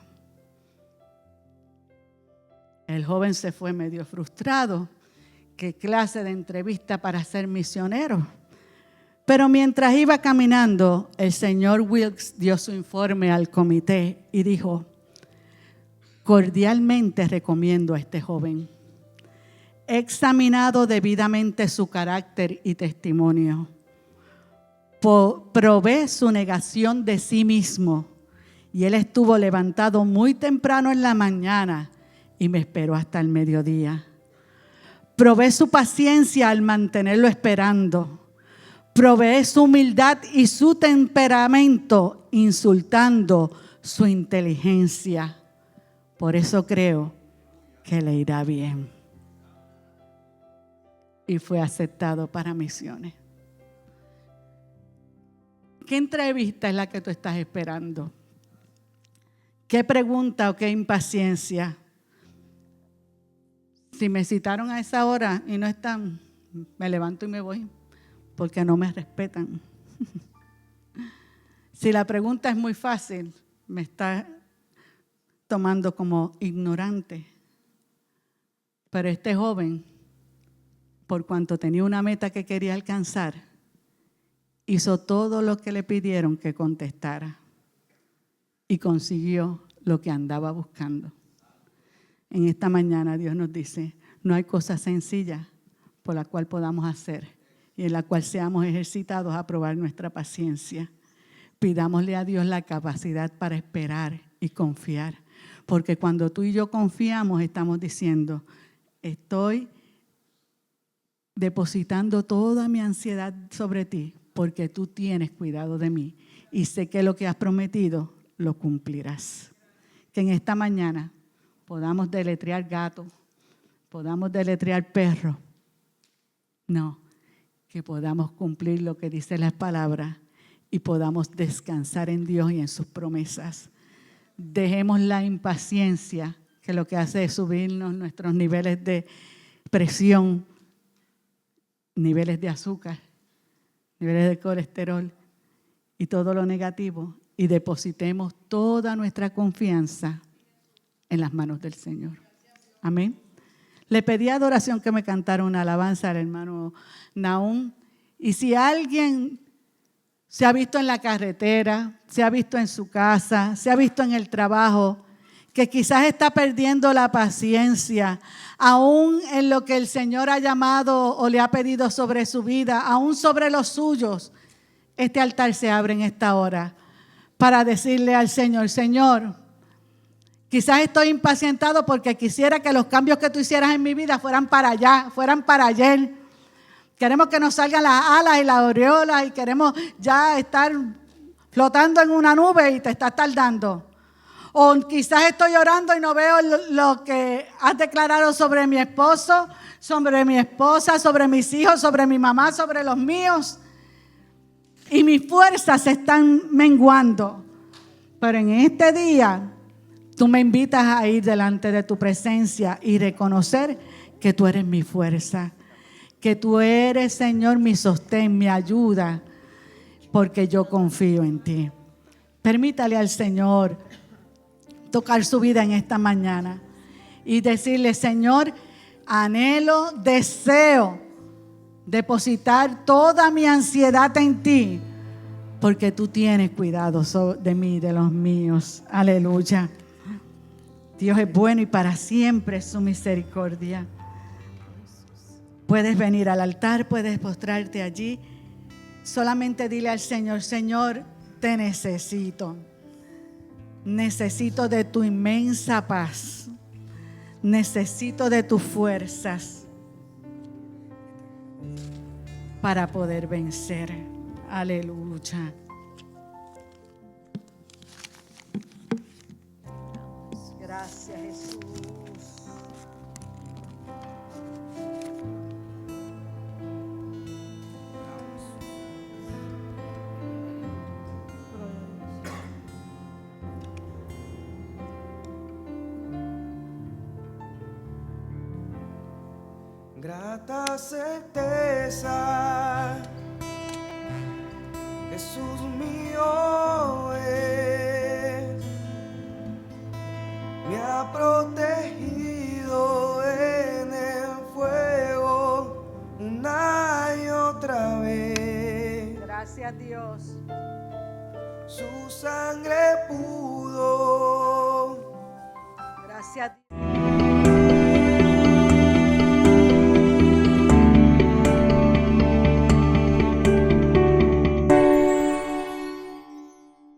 El joven se fue medio frustrado. ¿Qué clase de entrevista para ser misionero? Pero mientras iba caminando, el señor Wilkes dio su informe al comité y dijo: cordialmente recomiendo a este joven. He examinado debidamente su carácter y testimonio. Probé su negación de sí mismo y él estuvo levantado muy temprano en la mañana y me esperó hasta el mediodía. Probé su paciencia al mantenerlo esperando. Probé su humildad y su temperamento insultando su inteligencia. Por eso creo que le irá bien. Y fue aceptado para misiones. ¿Qué entrevista es la que tú estás esperando? ¿Qué pregunta o qué impaciencia? Si me citaron a esa hora y no están, me levanto y me voy, porque no me respetan. Si la pregunta es muy fácil, me está tomando como ignorante. Pero este joven, por cuanto tenía una meta que quería alcanzar, hizo todo lo que le pidieron que contestara y consiguió lo que andaba buscando. En esta mañana Dios nos dice: no hay cosa sencilla por la cual podamos hacer y en la cual seamos ejercitados a probar nuestra paciencia. Pidámosle a Dios la capacidad para esperar y confiar, porque cuando tú y yo confiamos estamos diciendo: estoy depositando toda mi ansiedad sobre ti, porque tú tienes cuidado de mí y sé que lo que has prometido lo cumplirás. Que en esta mañana podamos deletrear gato, podamos deletrear perro. No, que podamos cumplir lo que dice las palabras y podamos descansar en Dios y en sus promesas. Dejemos la impaciencia, que lo que hace es subirnos nuestros niveles de presión, niveles de azúcar, niveles de colesterol y todo lo negativo, y depositemos toda nuestra confianza en las manos del Señor. Amén. Le pedí adoración que me cantara una alabanza al hermano Nahum. Y si alguien se ha visto en la carretera, se ha visto en su casa, se ha visto en el trabajo, que quizás está perdiendo la paciencia, aún en lo que el Señor ha llamado o le ha pedido sobre su vida, aún sobre los suyos, este altar se abre en esta hora para decirle al Señor: Señor, quizás estoy impacientado porque quisiera que los cambios que tú hicieras en mi vida fueran para allá, fueran para ayer. Queremos que nos salgan las alas y las aureolas y queremos ya estar flotando en una nube y te estás tardando. O quizás estoy orando y no veo lo que has declarado sobre mi esposo, sobre mi esposa, sobre mis hijos, sobre mi mamá, sobre los míos. Y mis fuerzas se están menguando. Pero en este día, tú me invitas a ir delante de tu presencia y reconocer que tú eres mi fuerza. Que tú eres, Señor, mi sostén, mi ayuda, porque yo confío en ti. Permítale al Señor tocar su vida en esta mañana y decirle: Señor, anhelo, deseo depositar toda mi ansiedad en ti, porque tú tienes cuidado de mí, de los míos. Aleluya. Dios es bueno y para siempre es su misericordia. Puedes venir al altar, puedes postrarte allí. Solamente dile al Señor: Señor, te necesito. Necesito de tu inmensa paz. Necesito de tus fuerzas para poder vencer. Aleluya. Gracias, Jesús. Grata certeza, Jesús mío es, me ha protegido en el fuego una y otra vez. Gracias, Dios. Su sangre pudo. Gracias, Dios.